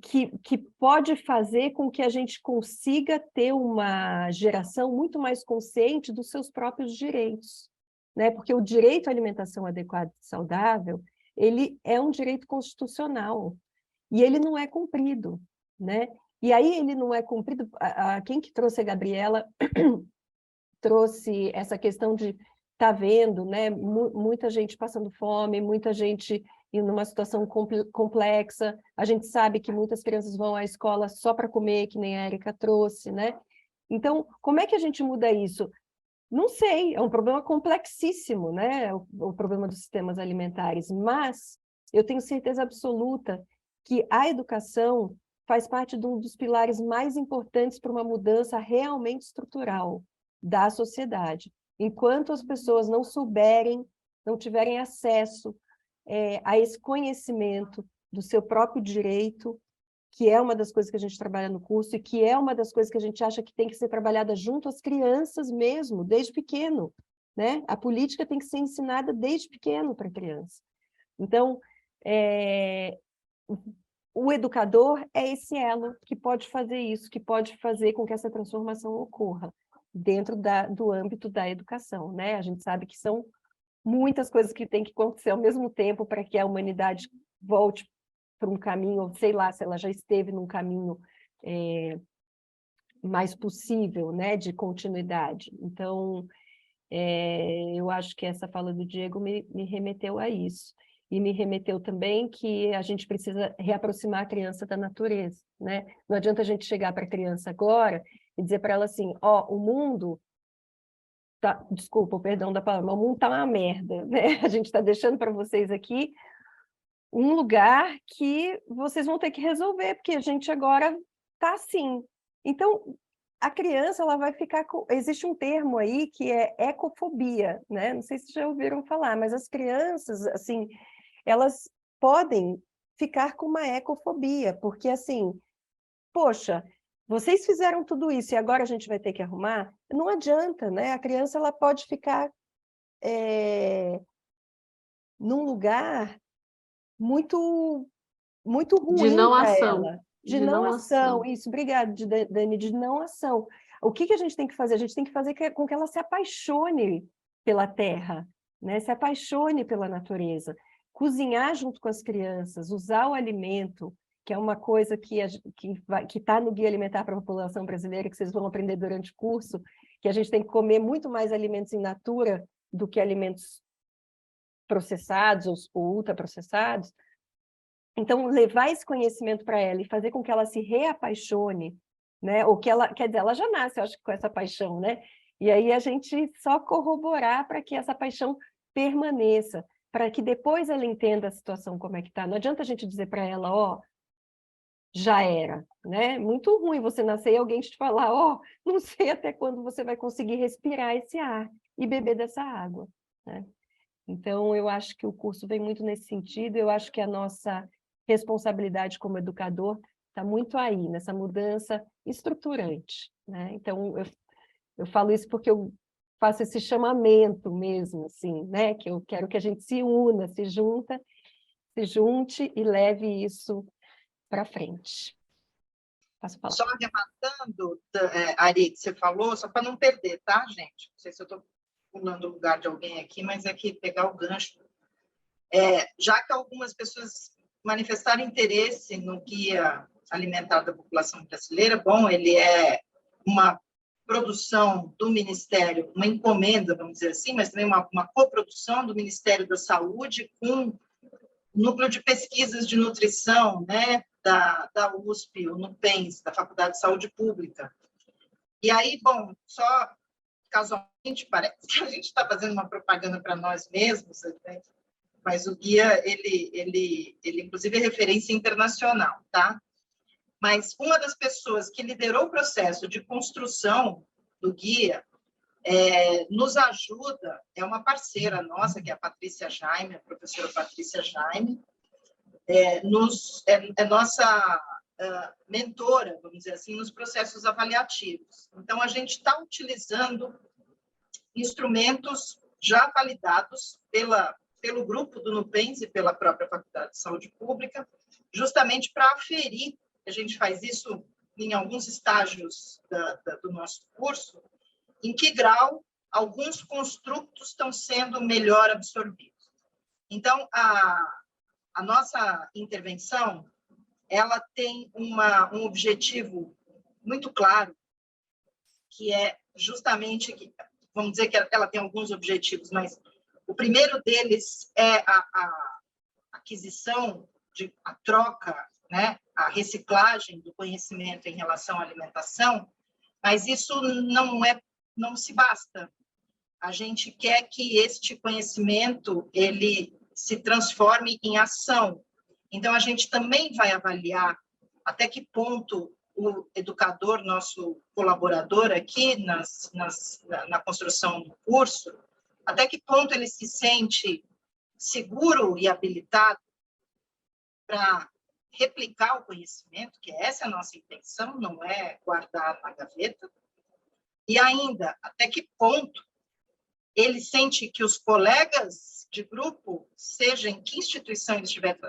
que pode fazer com que a gente consiga ter uma geração muito mais consciente dos seus próprios direitos, né? Porque o direito à alimentação adequada e saudável, ele é um direito constitucional e ele não é cumprido, né? E aí ele não é cumprido. Quem que trouxe a Gabriela trouxe essa questão de tá vendo, né? Muita gente passando fome, muita gente e numa situação complexa. A gente sabe que muitas crianças vão à escola só para comer, que nem a Érica trouxe, né? Então, como é que a gente muda isso? Não sei, é um problema complexíssimo, né? O problema dos sistemas alimentares, mas eu tenho certeza absoluta que a educação faz parte de um dos pilares mais importantes para uma mudança realmente estrutural da sociedade. Enquanto as pessoas não souberem, não tiverem acesso a esse conhecimento do seu próprio direito, que é uma das coisas que a gente trabalha no curso e que é uma das coisas que a gente acha que tem que ser trabalhada junto às crianças mesmo, desde pequeno, né? A política tem que ser ensinada desde pequeno para a criança. Então, o educador é esse elo que pode fazer isso, que pode fazer com que essa transformação ocorra dentro do âmbito da educação, né? A gente sabe que são muitas coisas que têm que acontecer ao mesmo tempo para que a humanidade volte para um caminho, ou sei lá, se ela já esteve num caminho mais possível, né, de continuidade. Então, eu acho que essa fala do Diego me remeteu a isso. E me remeteu também que a gente precisa reaproximar a criança da natureza, né? Não adianta a gente chegar para a criança agora e dizer para ela assim, ó, o mundo tá, desculpa, o perdão da palavra, mas o mundo tá uma merda, né? A gente está deixando para vocês aqui um lugar que vocês vão ter que resolver, porque a gente agora está assim. Então, a criança ela vai ficar com... Existe um termo aí que é ecofobia, né? Não sei se já ouviram falar, mas as crianças, assim, elas podem ficar com uma ecofobia, porque, assim, poxa, vocês fizeram tudo isso e agora a gente vai ter que arrumar? Não adianta, né? A criança ela pode ficar num lugar muito ruim De não para ação. ela. De não ação. Isso, obrigada, Dani, de não ação. O que a gente tem que fazer? A gente tem que fazer com que ela se apaixone pela terra, né? Se apaixone pela natureza. Cozinhar junto com as crianças, usar o alimento, que é uma coisa que está no Guia Alimentar para a População Brasileira, que vocês vão aprender durante o curso, que a gente tem que comer muito mais alimentos in natura do que alimentos processados ou ultraprocessados. Então, levar esse conhecimento para ela e fazer com que ela se reapaixone, né? Ou que ela, quer dizer, ela já nasce, eu acho, com essa paixão, né? E aí a gente só corroborar para que essa paixão permaneça, para que depois ela entenda a situação como é que está. Não adianta a gente dizer para ela, ó, já era, né? Muito ruim você nascer e alguém te falar, ó, não sei até quando você vai conseguir respirar esse ar e beber dessa água, né? Então, eu acho que o curso vem muito nesse sentido, eu acho que a nossa responsabilidade como educador está muito aí, nessa mudança estruturante, né? Então, eu falo isso porque eu faço esse chamamento mesmo, assim, né? Que eu quero que a gente se una, se junte e leve isso para frente. Passo a palavra. Só arrematando, Ari, que você falou, só para não perder, tá, gente? Não sei se eu estou pulando o lugar de alguém aqui, mas é que pegar o gancho. Já que algumas pessoas manifestaram interesse no Guia Alimentar da População Brasileira, bom, ele é uma produção do Ministério, uma encomenda, vamos dizer assim, mas também uma coprodução do Ministério da Saúde com o Núcleo de Pesquisas de Nutrição, né, da USP, o NUPENS, da Faculdade de Saúde Pública. E aí, bom, só casualmente parece que a gente está fazendo uma propaganda para nós mesmos, né? Mas o guia, ele inclusive é referência internacional, tá? Mas uma das pessoas que liderou o processo de construção do guia nos ajuda, é uma parceira nossa, que é a Patrícia Jaime, a professora Patrícia Jaime, é nossa mentora, vamos dizer assim, nos processos avaliativos. Então, a gente está utilizando instrumentos já validados pelo grupo do NUPENS e pela própria Faculdade de Saúde Pública, justamente para aferir, a gente faz isso em alguns estágios do nosso curso, em que grau alguns construtos estão sendo melhor absorvidos. Então, a nossa intervenção, ela tem um objetivo muito claro, que é justamente, vamos dizer que ela tem alguns objetivos, mas o primeiro deles é a aquisição, a troca, né, a reciclagem do conhecimento em relação à alimentação, mas isso não se basta. A gente quer que este conhecimento ele se transforme em ação. Então, a gente também vai avaliar até que ponto o educador, nosso colaborador aqui na construção do curso, até que ponto ele se sente seguro e habilitado para replicar o conhecimento, que essa é a nossa intenção, não é guardar na gaveta, e ainda, até que ponto ele sente que os colegas de grupo, seja em que instituição ele estiver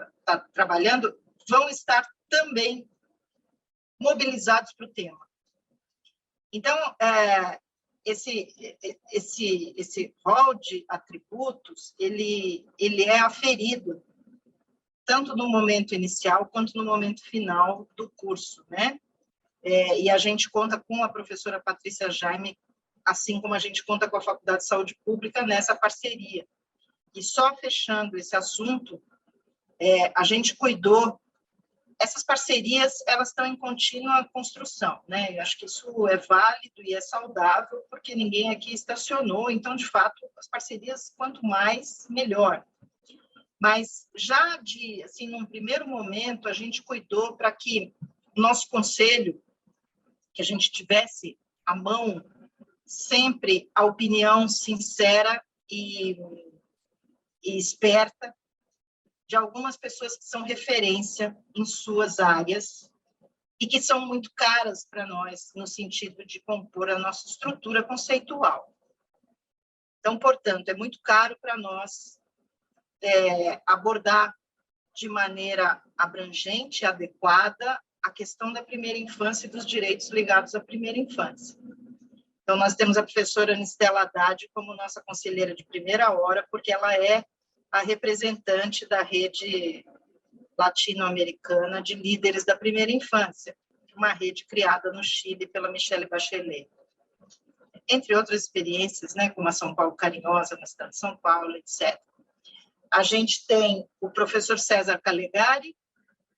trabalhando, vão estar também mobilizados para o tema. Então, esse rol de atributos, ele é aferido tanto no momento inicial quanto no momento final do curso, né? E a gente conta com a professora Patrícia Jaime, assim como a gente conta com a Faculdade de Saúde Pública nessa parceria. E só fechando esse assunto, a gente cuidou. Essas parcerias, elas estão em contínua construção, né? Eu acho que isso é válido e é saudável, porque ninguém aqui estacionou, então, de fato, as parcerias, quanto mais, melhor. Mas já assim, num primeiro momento, a gente cuidou para que o nosso conselho, que a gente tivesse à mão sempre a opinião sincera e esperta de algumas pessoas que são referência em suas áreas e que são muito caras para nós, no sentido de compor a nossa estrutura conceitual. Então, portanto, é muito caro para nós abordar de maneira abrangente e adequada a questão da primeira infância e dos direitos ligados à primeira infância. Então, nós temos a professora Anistela Haddad como nossa conselheira de primeira hora, porque ela é a representante da rede latino-americana de líderes da primeira infância, uma rede criada no Chile pela Michelle Bachelet. Entre outras experiências, né, como a São Paulo Carinhosa, na cidade de São Paulo, etc. A gente tem o professor César Calegari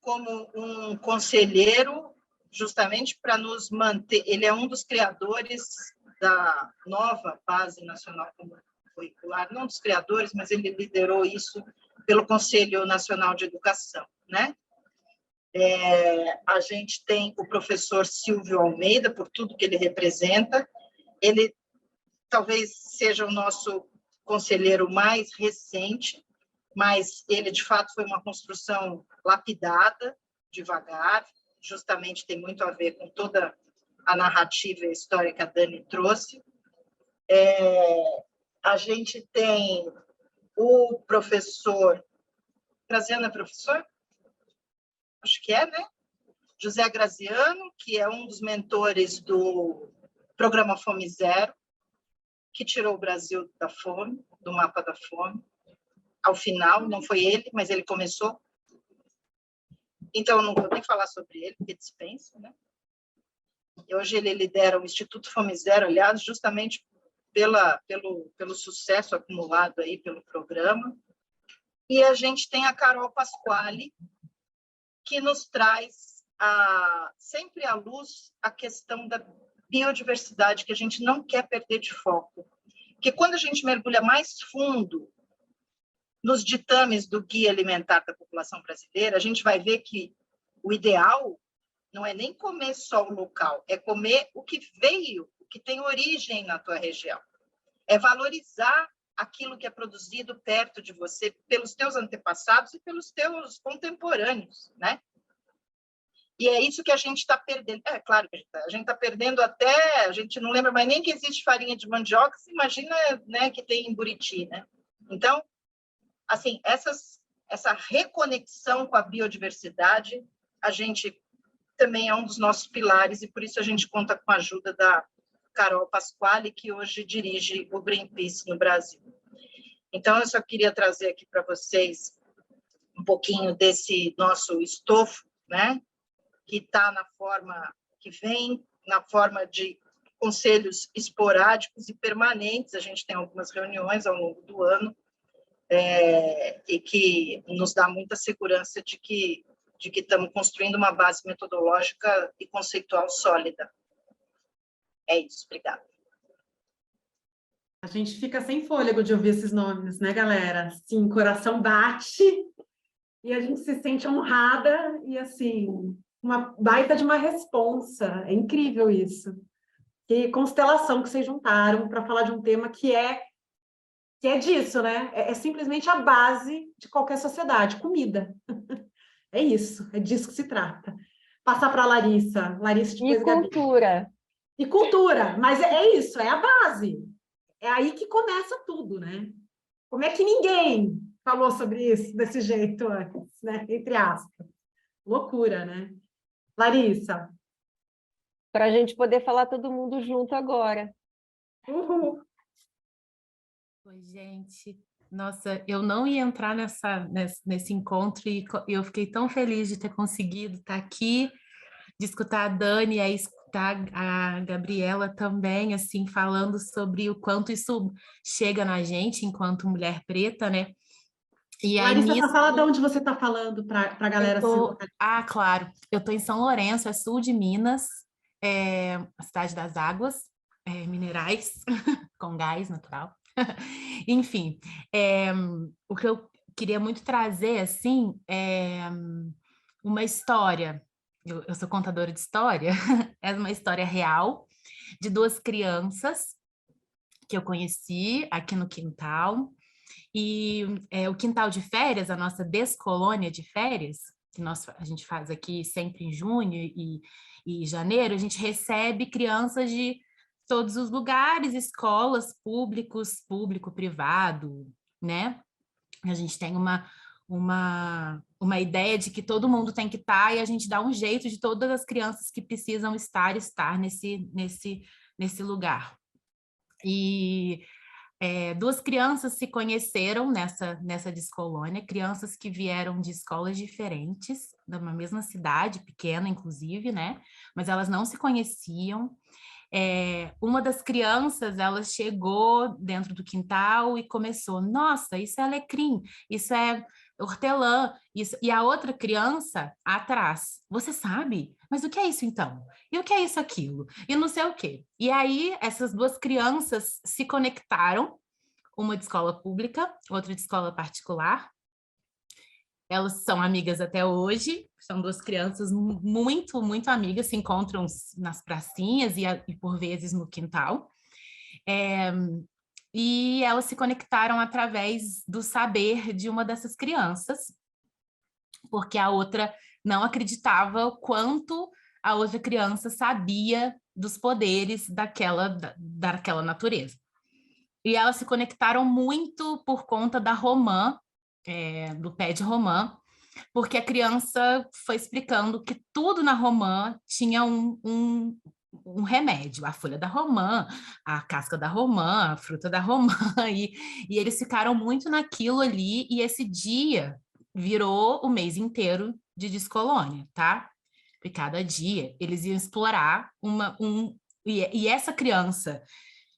como um conselheiro, justamente para nos manter. Ele é um dos criadores da nova Base Nacional Comum Curricular, não dos criadores, mas ele liderou isso pelo Conselho Nacional de Educação, né? A gente tem o professor Silvio Almeida, por tudo que ele representa. Ele talvez seja o nosso conselheiro mais recente, mas ele, de fato, foi uma construção lapidada, devagar, justamente tem muito a ver com toda a narrativa e a história que a Dani trouxe. A gente tem o professor... Graziano é professor? Acho que é, né? José Graziano, que é um dos mentores do programa Fome Zero, que tirou o Brasil da fome, do mapa da fome. Ao final, não foi ele, mas ele começou. Então, eu não vou nem falar sobre ele, porque dispensa, né? E hoje ele lidera o Instituto Fome Zero, aliás, justamente pelo sucesso acumulado aí pelo programa. E a gente tem a Carol Pasquale, que nos traz sempre à luz a questão da biodiversidade, que a gente não quer perder de foco. Porque quando a gente mergulha mais fundo nos ditames do Guia Alimentar da População Brasileira, a gente vai ver que o ideal não é nem comer só o local, é comer o que veio, o que tem origem na tua região. É valorizar aquilo que é produzido perto de você pelos teus antepassados e pelos teus contemporâneos, né? E é isso que a gente está perdendo. É claro que a gente está perdendo até... A gente não lembra mais nem que existe farinha de mandioca, se imagina, né, que tem em Buriti, né? Então, assim, essa reconexão com a biodiversidade, a gente também é um dos nossos pilares, e por isso a gente conta com a ajuda da Carol Pasquale, que hoje dirige o Greenpeace no Brasil. Então, eu só queria trazer aqui para vocês um pouquinho desse nosso estofo, né? Que está na forma, que vem na forma de conselhos esporádicos e permanentes. A gente tem algumas reuniões ao longo do ano, e que nos dá muita segurança de que estamos construindo uma base metodológica e conceitual sólida. É isso, obrigada. A gente fica sem fôlego de ouvir esses nomes, né, galera? Sim, o coração bate e a gente se sente honrada e, assim, uma baita de uma responsa. É incrível isso. Que constelação que vocês juntaram para falar de um tema que é disso, né? É simplesmente a base de qualquer sociedade, comida. É isso, é disso que se trata. Passar para a Larissa. Larissa, depois E Gabi. cultura. E cultura, mas é isso, é a base. É aí que começa tudo, né? Como é que ninguém falou sobre isso desse jeito antes, né? Entre aspas. Loucura, né? Larissa. Para a gente poder falar todo mundo junto agora. Uhul. Oi, gente. Nossa, eu não ia entrar nesse encontro e eu fiquei tão feliz de ter conseguido estar aqui, de escutar a Dani e escutar a Gabriela também, assim, falando sobre o quanto isso chega na gente enquanto mulher preta, né? E aí, Larissa, fala de onde você está falando para a galera se localizar. Ah, claro. Eu estou em São Lourenço, é sul de Minas, a cidade das águas minerais, com gás natural. Enfim, o que eu queria muito trazer, assim, é uma história. Eu sou contadora de história, é uma história real de duas crianças que eu conheci aqui no quintal. E o quintal de férias, a nossa descolônia de férias, que a gente faz aqui sempre em junho e janeiro, a gente recebe crianças de todos os lugares, escolas públicos, público, privado, né? A gente tem uma ideia de que todo mundo tem que estar e a gente dá um jeito de todas as crianças que precisam estar nesse lugar. E duas crianças se conheceram nessa descolônia, crianças que vieram de escolas diferentes, de uma mesma cidade, pequena inclusive, né? Mas elas não se conheciam. Uma das crianças, ela chegou dentro do quintal e começou, nossa, isso é alecrim, isso é hortelã, isso... E a outra criança atrás, você sabe? Mas o que é isso então? E o que é isso aquilo? E não sei o quê. E aí, essas duas crianças se conectaram, uma de escola pública, outra de escola particular. Elas são amigas até hoje, são duas crianças muito, muito amigas, se encontram nas pracinhas e por vezes no quintal. E elas se conectaram através do saber de uma dessas crianças, porque a outra não acreditava o quanto a outra criança sabia dos poderes daquela natureza. E elas se conectaram muito por conta da romã, do pé de romã, porque a criança foi explicando que tudo na romã tinha um remédio, a folha da romã, a casca da romã, a fruta da romã, e eles ficaram muito naquilo ali, e esse dia virou o mês inteiro de descolônia, tá? E cada dia eles iam explorar e essa criança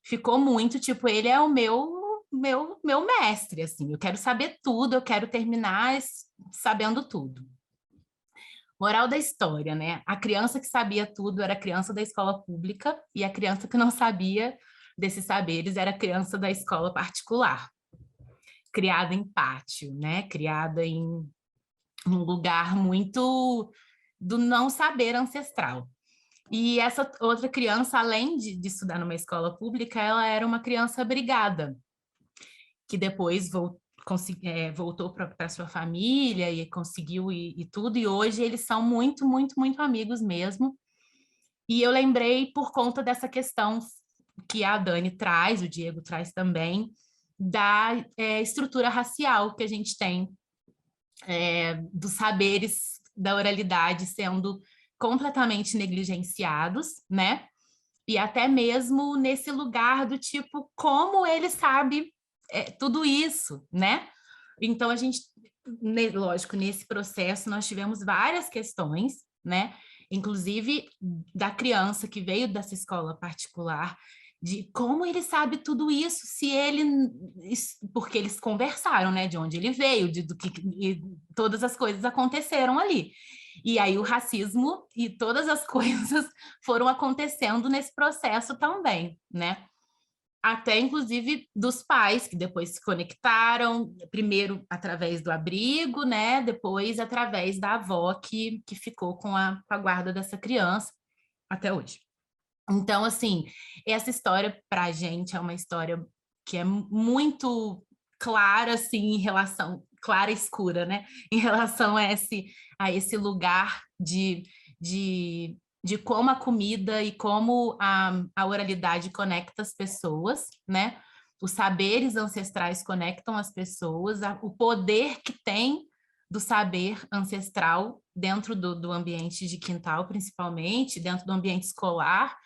ficou muito, tipo, ele é o meu mestre, assim, eu quero saber tudo, eu quero terminar sabendo tudo. Moral da história, né? A criança que sabia tudo era a criança da escola pública e a criança que não sabia desses saberes era a criança da escola particular, criada em pátio, né? Criada em um lugar muito do não saber ancestral. E essa outra criança, além de estudar numa escola pública, ela era uma criança brigada, que depois voltou para sua família e conseguiu e tudo, e hoje eles são muito, muito, muito amigos mesmo. E eu lembrei por conta dessa questão que a Dani traz, o Diego traz também, da estrutura racial que a gente tem, dos saberes da oralidade sendo completamente negligenciados, né? E até mesmo nesse lugar do tipo, como ele sabe tudo isso, né? Então, a gente, lógico, nesse processo nós tivemos várias questões, né? Inclusive da criança que veio dessa escola particular, de como ele sabe tudo isso, se ele... Porque eles conversaram, né? De onde ele veio, do que e todas as coisas aconteceram ali. E aí o racismo e todas as coisas foram acontecendo nesse processo também, né? Até, inclusive, dos pais, que depois se conectaram, primeiro através do abrigo, né? Depois através da avó que ficou com a guarda dessa criança até hoje. Então, assim, essa história para a gente é uma história que é muito clara, assim, em relação, clara e escura, né? Em relação a esse lugar de como a comida e como a oralidade conecta as pessoas, né? Os saberes ancestrais conectam as pessoas, o poder que tem do saber ancestral dentro do ambiente de quintal, principalmente, dentro do ambiente escolar.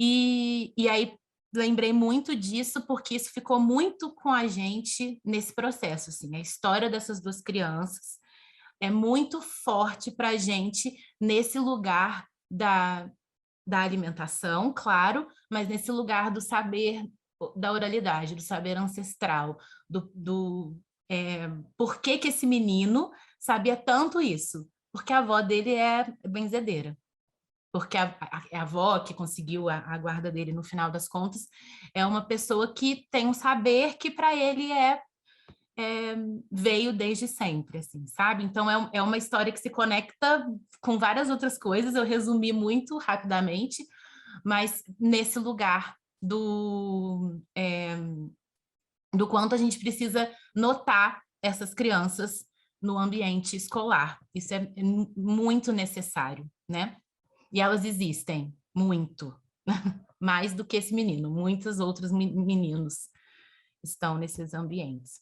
E aí lembrei muito disso, porque isso ficou muito com a gente nesse processo, assim, a história dessas duas crianças é muito forte para a gente nesse lugar da alimentação, claro, mas nesse lugar do saber da oralidade, do saber ancestral, por que esse menino sabia tanto isso? Porque a avó dele é benzedeira. Porque a avó que conseguiu a guarda dele no final das contas é uma pessoa que tem um saber que para ele veio desde sempre, assim, sabe? Então é uma história que se conecta com várias outras coisas, eu resumi muito rapidamente, mas nesse lugar do quanto a gente precisa notar essas crianças no ambiente escolar. Isso é muito necessário, né? E elas existem muito, mais do que esse menino. Muitos outros meninos estão nesses ambientes.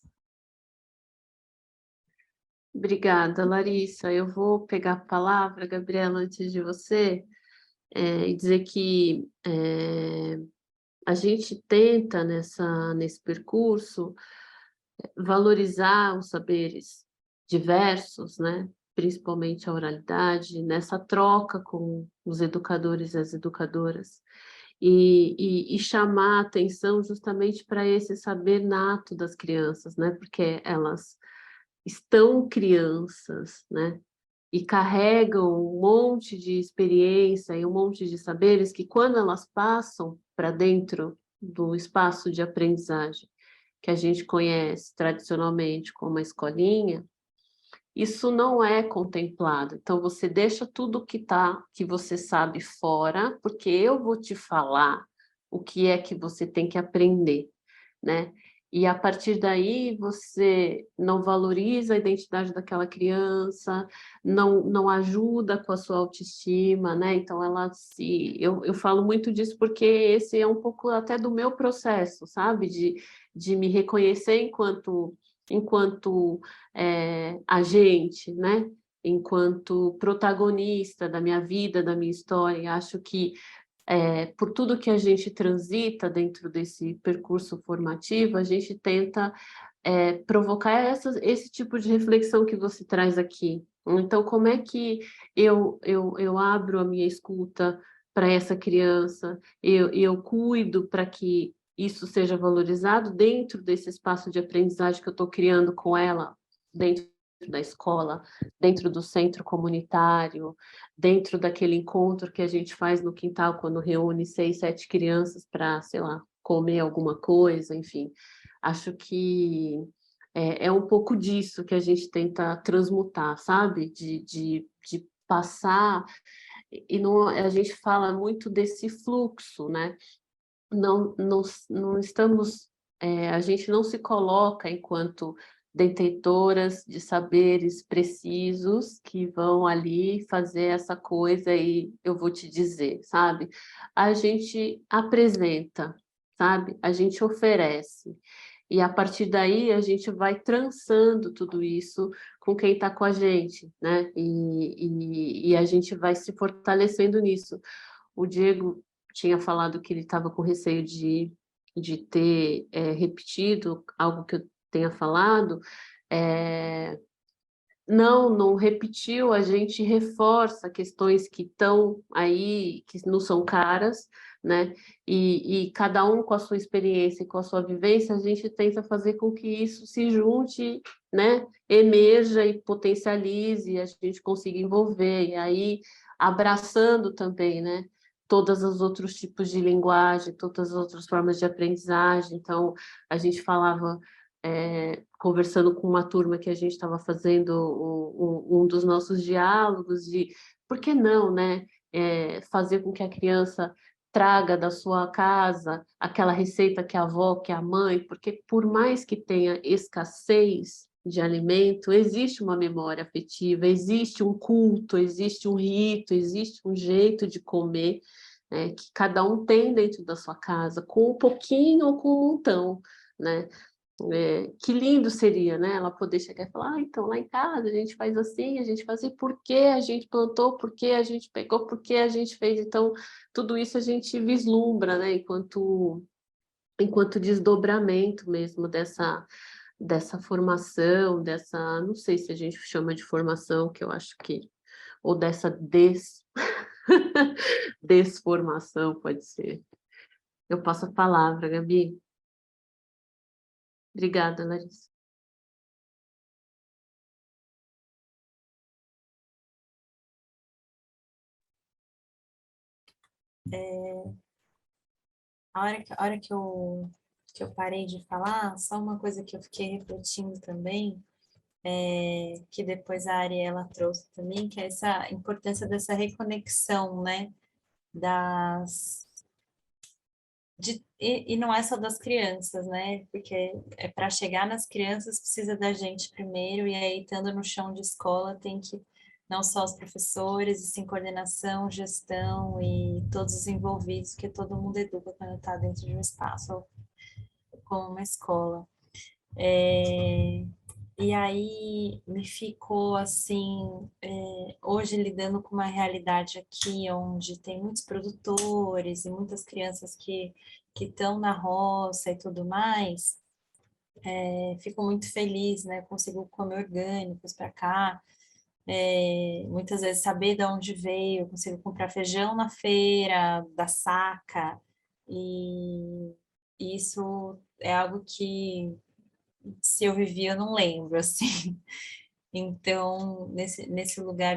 Obrigada, Larissa. Eu vou pegar a palavra, Gabriela, antes de você, e dizer que a gente tenta, nesse percurso, valorizar os saberes diversos, né? Principalmente a oralidade, nessa troca com os educadores e as educadoras, e chamar a atenção justamente para esse saber nato das crianças, né? Porque elas estão crianças, né? E carregam um monte de experiência e um monte de saberes que, quando elas passam para dentro do espaço de aprendizagem que a gente conhece tradicionalmente como a escolinha, isso não é contemplado. Então, você deixa tudo que você sabe fora, porque eu vou te falar o que é que você tem que aprender, né? E a partir daí você não valoriza a identidade daquela criança, não ajuda com a sua autoestima, né? Então eu falo muito disso porque esse é um pouco até do meu processo, sabe? De me reconhecer enquanto agente, né? Enquanto protagonista da minha vida, da minha história. Acho que por tudo que a gente transita dentro desse percurso formativo, a gente tenta provocar esse tipo de reflexão que você traz aqui. Então, como é que eu abro a minha escuta para essa criança, eu cuido para que isso seja valorizado dentro desse espaço de aprendizagem que eu estou criando com ela, dentro da escola, dentro do centro comunitário, dentro daquele encontro que a gente faz no quintal quando reúne 6, 7 crianças para, sei lá, comer alguma coisa, enfim. Acho que é um pouco disso que a gente tenta transmutar, sabe? De passar, e não, a gente fala muito desse fluxo, né? Não estamos, a gente não se coloca enquanto detentoras de saberes precisos que vão ali fazer essa coisa e eu vou te dizer, sabe? A gente apresenta, sabe? A gente oferece. E a partir daí a gente vai trançando tudo isso com quem está com a gente, né? E a gente vai se fortalecendo nisso. O Diego tinha falado que ele estava com receio de ter repetido algo que eu tenha falado. Não repetiu, a gente reforça questões que estão aí, que não são caras, né? E cada um com a sua experiência e com a sua vivência, a gente tenta fazer com que isso se junte, né? Emerja e potencialize, a gente consiga envolver, e aí abraçando também, né? Todos os outros tipos de linguagem, todas as outras formas de aprendizagem. Então, a gente falava, conversando com uma turma que a gente estava fazendo um dos nossos diálogos, de por que não, né? Fazer com que a criança traga da sua casa aquela receita que a avó, que a mãe, porque por mais que tenha escassez de alimento, existe uma memória afetiva, existe um culto, existe um rito, existe um jeito de comer, né, que cada um tem dentro da sua casa, com um pouquinho ou com um montão, né? Que lindo seria, né? Ela poder chegar e falar, então, lá em casa a gente faz assim, a gente faz assim, por que a gente plantou, por que a gente pegou, por que a gente fez. Então, tudo isso a gente vislumbra, né? Enquanto desdobramento mesmo dessa formação, não sei se a gente chama de formação, que eu acho que, ou dessa desformação, pode ser. Eu passo a palavra, Gabi. Obrigada, Larissa. A hora que eu parei de falar, só uma coisa que eu fiquei refletindo também, que depois a Ariela trouxe também, que é essa importância dessa reconexão, né, e não é só das crianças, né, porque para chegar nas crianças precisa da gente primeiro, e aí estando no chão de escola tem que, não só os professores, e sim coordenação, gestão e todos os envolvidos, porque todo mundo educa quando está dentro de um espaço como uma escola. E aí me ficou assim, hoje lidando com uma realidade aqui onde tem muitos produtores e muitas crianças que estão na roça e tudo mais, fico muito feliz, né? Consigo comer orgânicos para cá, muitas vezes saber de onde veio, consigo comprar feijão na feira, da saca, e isso é algo que se eu vivi, eu não lembro, assim. Então, nesse lugar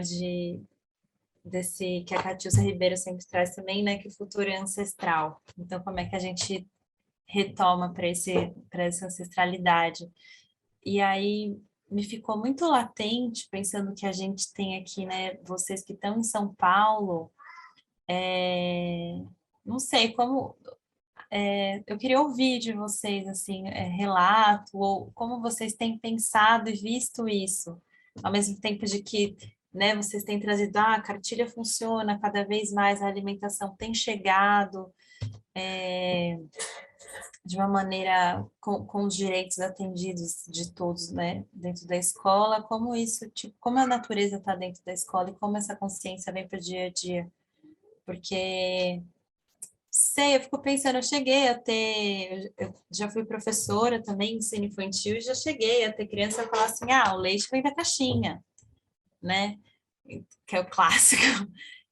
desse que a Catiúcia Ribeiro sempre traz também, né, que o futuro é ancestral. Então, como é que a gente retoma para essa ancestralidade? E aí me ficou muito latente, pensando que a gente tem aqui, né, vocês que estão em São Paulo, não sei como eu queria ouvir de vocês, assim, relato, ou como vocês têm pensado e visto isso, ao mesmo tempo de que, né, vocês têm trazido, a cartilha funciona, cada vez mais a alimentação tem chegado de uma maneira com os direitos atendidos de todos, né, dentro da escola, como isso, tipo, como a natureza está dentro da escola e como essa consciência vem para o dia a dia, porque sei, eu fico pensando, eu já fui professora também, ensino infantil, e já cheguei a ter criança falar assim, o leite vem da caixinha, né? Que é o clássico.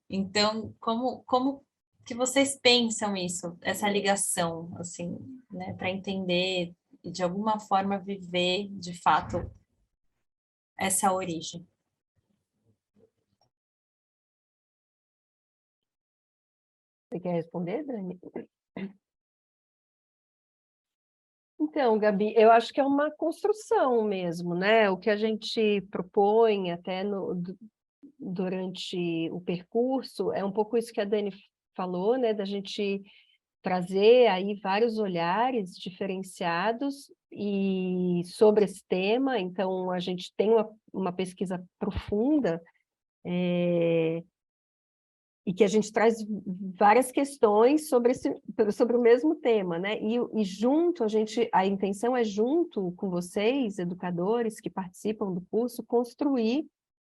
Então, como que vocês pensam isso, essa ligação, assim, né, para entender e de alguma forma viver, de fato, essa origem? Você quer responder, Dani? Então, Gabi, eu acho que é uma construção mesmo, né? O que a gente propõe até durante o percurso é um pouco isso que a Dani falou, né? Da gente trazer aí vários olhares diferenciados e sobre esse tema. Então, a gente tem uma pesquisa profunda, e que a gente traz várias questões sobre o mesmo tema, né? E junto, a intenção é junto com vocês, educadores que participam do curso, construir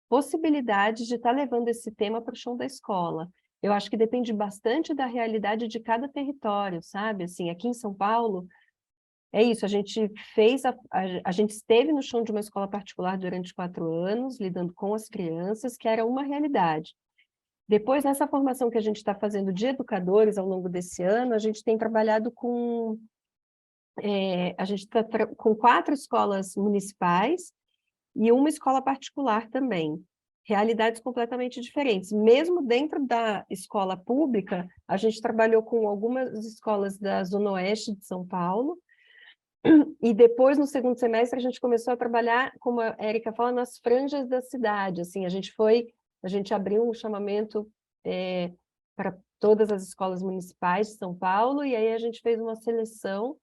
possibilidades de estar levando esse tema para o chão da escola. Eu acho que depende bastante da realidade de cada território, sabe? Assim, aqui em São Paulo, é isso, a gente a gente esteve no chão de uma escola particular durante 4 anos, lidando com as crianças, que era uma realidade. Depois, nessa formação que a gente está fazendo de educadores ao longo desse ano, a gente tem trabalhado com... a gente está com 4 escolas municipais e uma escola particular também. Realidades completamente diferentes. Mesmo dentro da escola pública, a gente trabalhou com algumas escolas da Zona Oeste de São Paulo, e depois, no segundo semestre, a gente começou a trabalhar, como a Érica fala, nas franjas da cidade. Assim, a gente abriu um chamamento para todas as escolas municipais de São Paulo, e aí a gente fez uma seleção,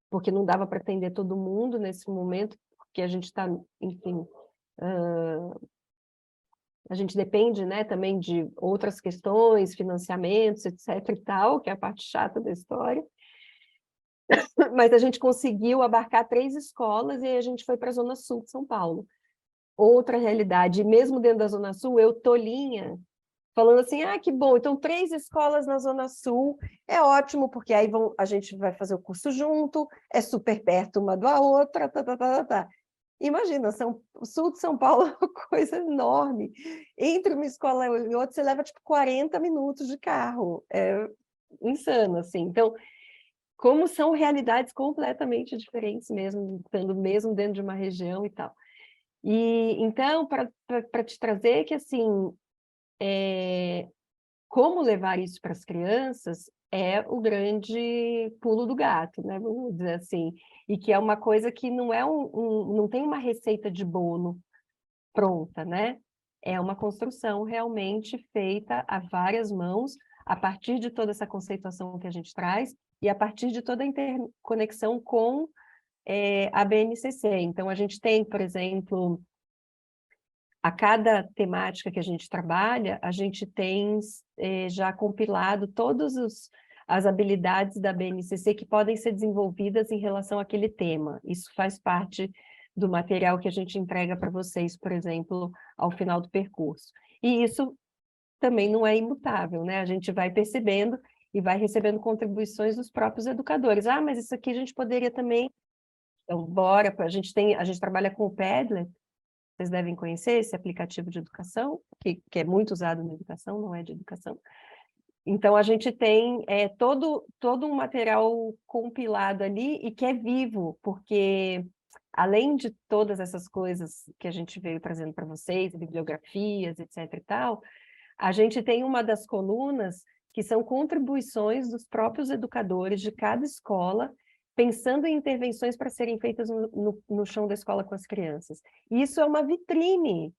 porque não dava para atender todo mundo nesse momento, porque a gente está, enfim, a gente depende, né, também de outras questões, financiamentos, etc. e tal, que é a parte chata da história. Mas a gente conseguiu abarcar 3 escolas e aí a gente foi para a Zona Sul de São Paulo. Outra realidade, e mesmo dentro da Zona Sul, eu tolinha, falando assim, que bom, então 3 escolas na Zona Sul, é ótimo, porque aí a gente vai fazer o curso junto, é super perto uma da outra, tá. Imagina, o sul de São Paulo é uma coisa enorme. Entre uma escola e outra, você leva tipo 40 minutos de carro. É insano, assim. Então, como são realidades completamente diferentes mesmo, estando mesmo dentro de uma região e tal. E então, para te trazer que, assim, como levar isso para as crianças é o grande pulo do gato, né? Vamos dizer assim. E que é uma coisa que não é não tem uma receita de bolo pronta, né? É uma construção realmente feita a várias mãos, a partir de toda essa conceituação que a gente traz e a partir de toda a interconexão com a BNCC. Então, a gente tem, por exemplo, a cada temática que a gente trabalha, a gente tem já compilado todas as habilidades da BNCC que podem ser desenvolvidas em relação àquele tema. Isso faz parte do material que a gente entrega para vocês, por exemplo, ao final do percurso. E isso também não é imutável, né? A gente vai percebendo e vai recebendo contribuições dos próprios educadores. Mas isso aqui a gente poderia também... Então, bora, a gente trabalha com o Padlet, vocês devem conhecer esse aplicativo de educação, que é muito usado na educação, não é de educação. Então, a gente tem todo um material compilado ali e que é vivo, porque além de todas essas coisas que a gente veio trazendo para vocês, bibliografias, etc. e tal, a gente tem uma das colunas que são contribuições dos próprios educadores de cada escola, pensando em intervenções para serem feitas no chão da escola com as crianças. E isso é uma vitrine,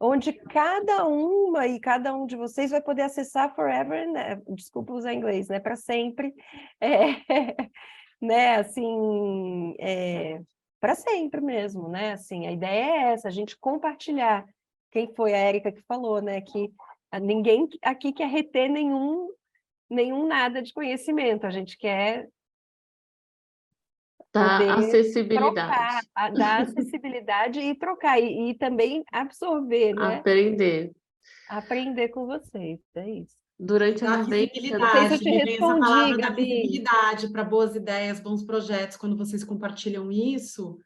onde cada uma e cada um de vocês vai poder acessar forever, né? Desculpa usar inglês, né? Para sempre, né? Assim, para sempre mesmo, né? Assim, a ideia é essa, a gente compartilhar. Quem foi a Érica que falou, né? Que ninguém aqui quer reter nenhum nada de conhecimento, a gente quer Da acessibilidade. trocar, dar acessibilidade e trocar, e também absorver, né? Aprender. Aprender com vocês, é isso. Durante a Da vivência... Não sei se eu visibilidade, te me vem essa respondi, palavra da Gabi. visibilidade para boas ideias, bons projetos. Quando vocês compartilham isso,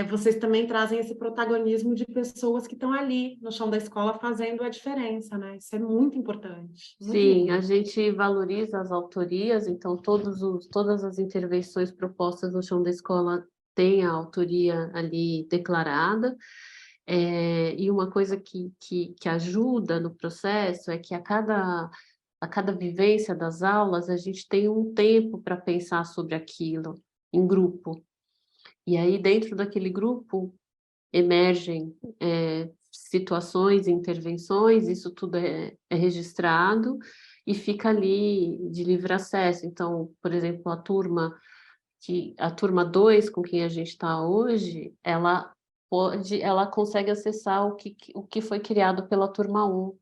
vocês também trazem esse protagonismo de pessoas que estão ali no chão da escola fazendo a diferença, né? Isso é muito importante. Muito Sim, lindo. a gente valoriza as autorias, então todas as intervenções propostas no chão da escola têm a autoria ali declarada. E uma coisa que ajuda no processo é que a cada vivência das aulas, a gente tem um tempo para pensar sobre aquilo em grupo. E aí, dentro daquele grupo, emergem situações, intervenções, isso tudo é registrado e fica ali de livre acesso. Então, por exemplo, a turma 2, com quem a gente está hoje, ela consegue acessar o que foi criado pela turma 1.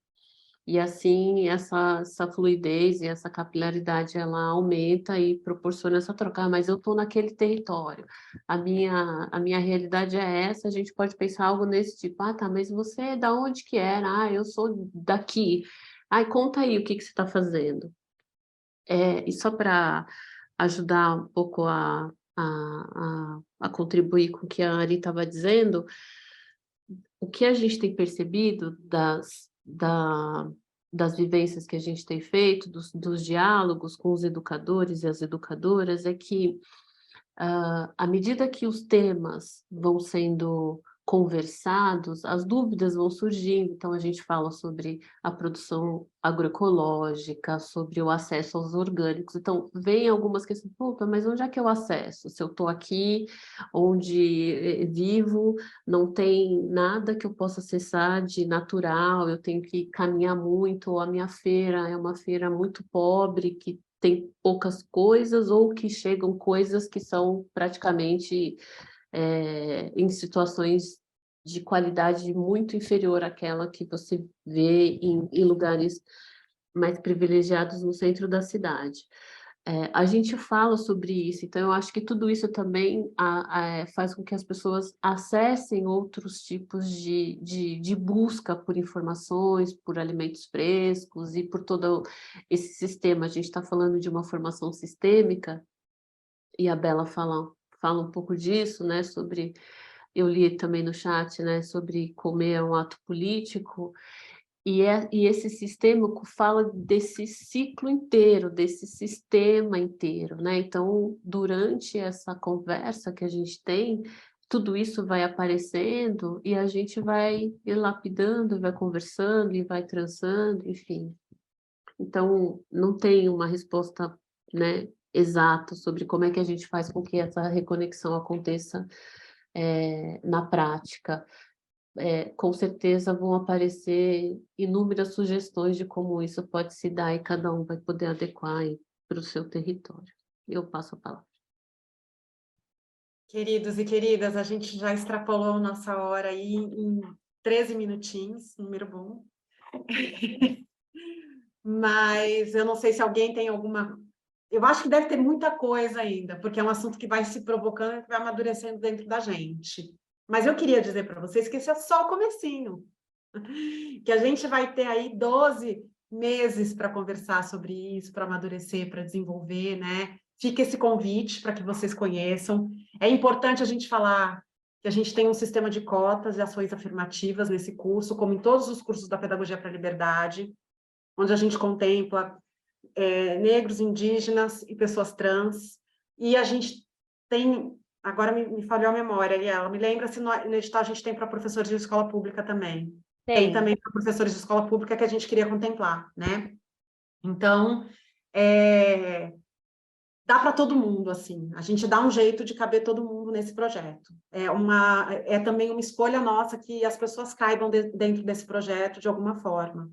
E assim, essa fluidez e essa capilaridade, ela aumenta e proporciona essa troca. Mas eu estou naquele território, a minha realidade é essa, a gente pode pensar algo nesse tipo, tá, mas você é da onde que era? Eu sou daqui. Conta aí o que você está fazendo. E só para ajudar um pouco a contribuir com o que a Ari estava das vivências que a gente tem feito, dos diálogos com os educadores e as educadoras, é que, à medida que os temas vão sendo conversados, as dúvidas vão surgindo. Então, a gente fala sobre a produção agroecológica, sobre o acesso aos orgânicos. Então, vem algumas questões, puta, mas onde é que eu acesso? Se eu estou aqui, onde vivo, não tem nada que eu possa acessar de natural, eu tenho que caminhar muito, ou a minha feira é uma feira muito pobre, que tem poucas coisas, ou que chegam coisas que são praticamente em situações de qualidade muito inferior àquela que você vê em lugares mais privilegiados no centro da cidade. A gente fala sobre isso, então eu acho que tudo isso também faz com que as pessoas acessem outros tipos de busca por informações, por alimentos frescos e por todo esse sistema. A gente está falando de uma formação sistêmica, e a Bela fala um pouco disso, né, sobre, eu li também no chat, né, sobre comer é um ato político, e esse sistema fala desse ciclo inteiro, desse sistema inteiro, né, então, durante essa conversa que a gente tem, tudo isso vai aparecendo e a gente vai lapidando, vai conversando e vai trançando, enfim. Então, não tem uma resposta, né, exata sobre como é que a gente faz com que essa reconexão aconteça na prática. Com certeza vão aparecer inúmeras sugestões de como isso pode se dar e cada um vai poder adequar para o seu território. Eu passo a palavra. Queridos e queridas, a gente já extrapolou nossa hora aí em 13 minutinhos, número bom. Mas eu não sei se alguém tem alguma... Eu acho que deve ter muita coisa ainda, porque é um assunto que vai se provocando e que vai amadurecendo dentro da gente. Mas eu queria dizer para vocês que esse é só o comecinho. Que a gente vai ter aí 12 meses para conversar sobre isso, para amadurecer, para desenvolver, né? Fica esse convite para que vocês conheçam. É importante a gente falar que a gente tem um sistema de cotas e ações afirmativas nesse curso, como em todos os cursos da Pedagogia para a Liberdade, onde a gente contempla negros, indígenas e pessoas trans, e a gente tem, agora me falhou a memória, Ariela, me lembra se no edital a gente tem para professores de escola pública também. Tem também para professores de escola pública que a gente queria contemplar, né? Então, dá para todo mundo, assim, a gente dá um jeito de caber todo mundo nesse projeto. É também uma escolha nossa que as pessoas caibam dentro desse projeto de alguma forma,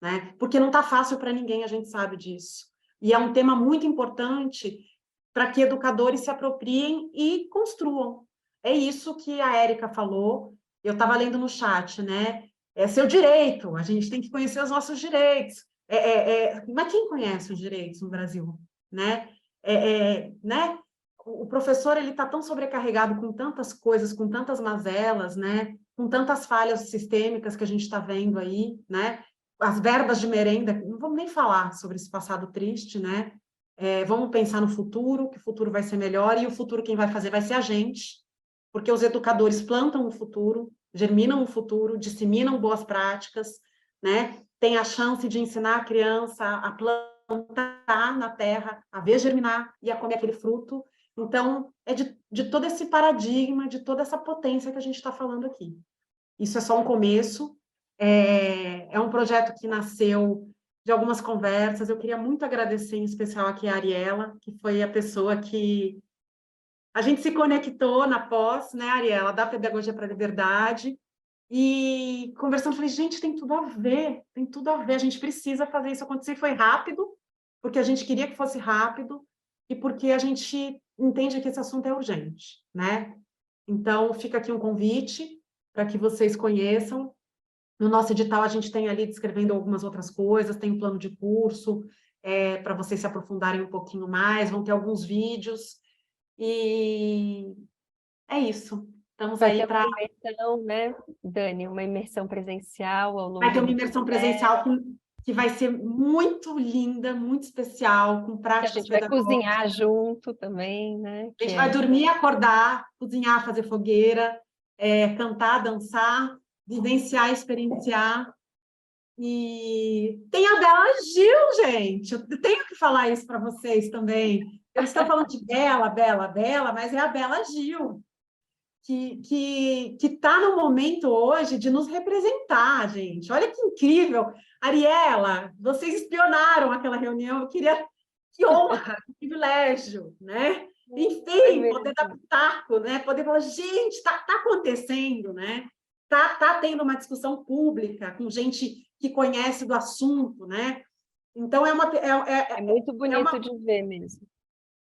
né? Porque não está fácil para ninguém, a gente sabe disso. E é um tema muito importante para que educadores se apropriem e construam. É isso que a Érica falou, eu estava lendo no chat, né? É seu direito, a gente tem que conhecer os nossos direitos. Mas quem conhece os direitos no Brasil? Né? Né? O professor está tão sobrecarregado com tantas coisas, com tantas mazelas, né? Com tantas falhas sistêmicas que a gente está vendo aí, né? As verbas de merenda, não vamos nem falar sobre esse passado triste, né? Vamos pensar no futuro, que o futuro vai ser melhor, e o futuro quem vai fazer vai ser a gente, porque os educadores plantam o futuro, germinam o futuro, disseminam boas práticas, né? Tem a chance de ensinar a criança a plantar na terra, a ver germinar e a comer aquele fruto. Então, é de todo esse paradigma, de toda essa potência que a gente está falando aqui. Isso é só um começo. É um projeto que nasceu de algumas conversas. Eu queria muito agradecer, em especial aqui a Ariela, que foi a pessoa que a gente se conectou na pós, né, Ariela, da Pedagogia para a Liberdade, e conversando, falei, gente, tem tudo a ver, a gente precisa fazer isso acontecer. Foi rápido, porque a gente queria que fosse rápido, e porque a gente entende que esse assunto é urgente, né? Então, fica aqui um convite para que vocês conheçam. No nosso edital, a gente tem ali descrevendo algumas outras coisas, tem um plano de curso, para vocês se aprofundarem um pouquinho mais, vão ter alguns vídeos, e é isso. Estamos aí para... Vai ter uma imersão, né, Dani? Uma imersão presencial ao longo... Vai ter uma imersão presencial que vai ser muito linda, muito especial, com práticas a gente vai cozinhar junto também, né? A gente vai dormir, acordar, cozinhar, fazer fogueira, cantar, dançar, vivenciar, experienciar. E tem a Bela Gil, gente. Eu tenho que falar isso para vocês também. Eles estão falando de Bela, Bela, Bela, mas é a Bela Gil, que está no momento hoje de nos representar, gente. Olha que incrível. Ariela, vocês espionaram aquela reunião. Eu queria... Que honra, que privilégio, né? Enfim, poder dar pitaco, né? Poder falar, gente, está acontecendo, né? Tá tendo uma discussão pública com gente que conhece do assunto, né? Então, é muito bonito de ver mesmo.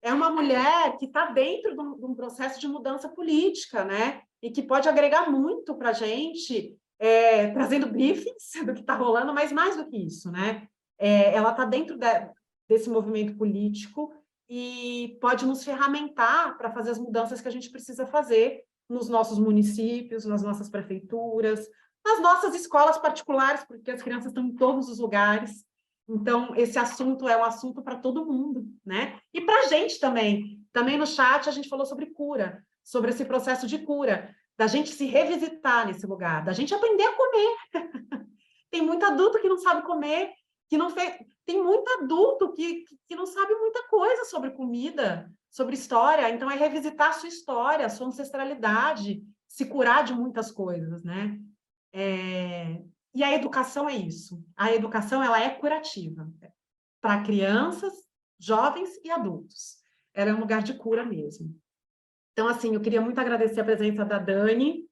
É uma mulher que está dentro de um processo de mudança política, né? E que pode agregar muito para a gente, trazendo briefings do que está rolando, mas mais do que isso, né? Ela está dentro desse movimento político e pode nos ferramentar para fazer as mudanças que a gente precisa fazer nos nossos municípios, nas nossas prefeituras, nas nossas escolas particulares, porque as crianças estão em todos os lugares. Então, esse assunto é um assunto para todo mundo, né? E para a gente também. Também no chat a gente falou sobre cura, sobre esse processo de cura, da gente se revisitar nesse lugar, da gente aprender a comer. Tem muito adulto que não sabe comer, que não fez... Tem muito adulto que não sabe muita coisa sobre comida, sobre história. Então, é revisitar a sua história, a sua ancestralidade, se curar de muitas coisas, né? E a educação é isso. A educação, ela é curativa para crianças, jovens e adultos. Ela é um lugar de cura mesmo. Então, assim, eu queria muito agradecer a presença da Dani,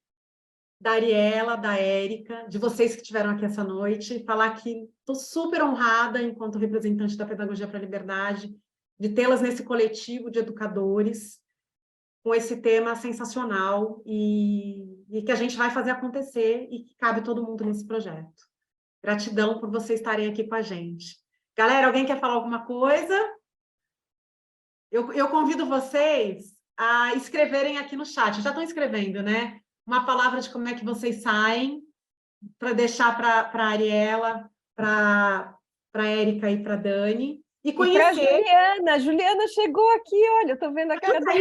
da Ariela, da Érica, de vocês que estiveram aqui essa noite, falar que estou super honrada, enquanto representante da Pedagogia para a Liberdade, de tê-las nesse coletivo de educadores, com esse tema sensacional e que a gente vai fazer acontecer e que cabe todo mundo nesse projeto. Gratidão por vocês estarem aqui com a gente. Galera, alguém quer falar alguma coisa? Eu convido vocês a escreverem aqui no chat. Já estão escrevendo, né? Uma palavra de como é que vocês saem, para deixar para a Ariela, para a Érica e para a Dani. E conhecer... A Juliana chegou aqui, olha, eu estou vendo a cara da...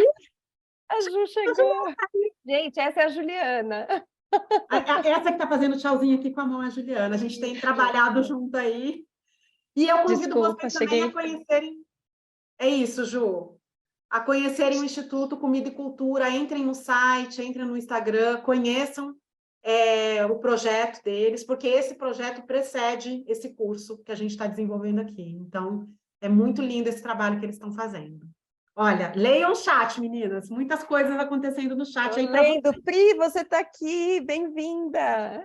A Ju chegou. Gente, essa é a Juliana. Essa que está fazendo tchauzinho aqui com a mão é a Juliana. A gente tem trabalhado junto aí. E eu convido vocês também a conhecerem... É isso, Ju. A conhecerem o Instituto Comida e Cultura. Entrem no site, entrem no Instagram, conheçam o projeto deles, porque esse projeto precede esse curso que a gente está desenvolvendo aqui. Então, é muito lindo esse trabalho que eles estão fazendo. Olha, leiam o chat, meninas. Muitas coisas acontecendo no chat. Aí lendo. Pri, você está aqui. Bem-vinda.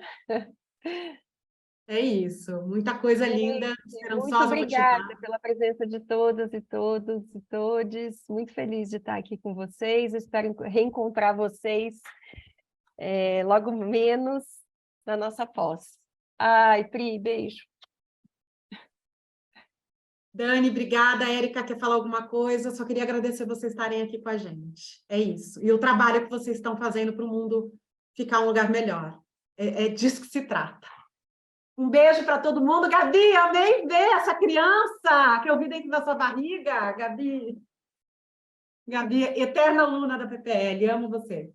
É isso. Muita coisa linda. Muito obrigada pela presença de todas e todos e todes. Muito feliz de estar aqui com vocês. Eu espero reencontrar vocês logo menos na nossa pós. Ai, Pri, beijo. Dani, obrigada. A Érica quer falar alguma coisa? Só queria agradecer vocês estarem aqui com a gente. É isso. E o trabalho que vocês estão fazendo para o mundo ficar um lugar melhor. É disso que se trata. Um beijo para todo mundo. Gabi, amei ver essa criança que eu vi dentro da sua barriga. Gabi, eterna aluna da PPL. Amo você.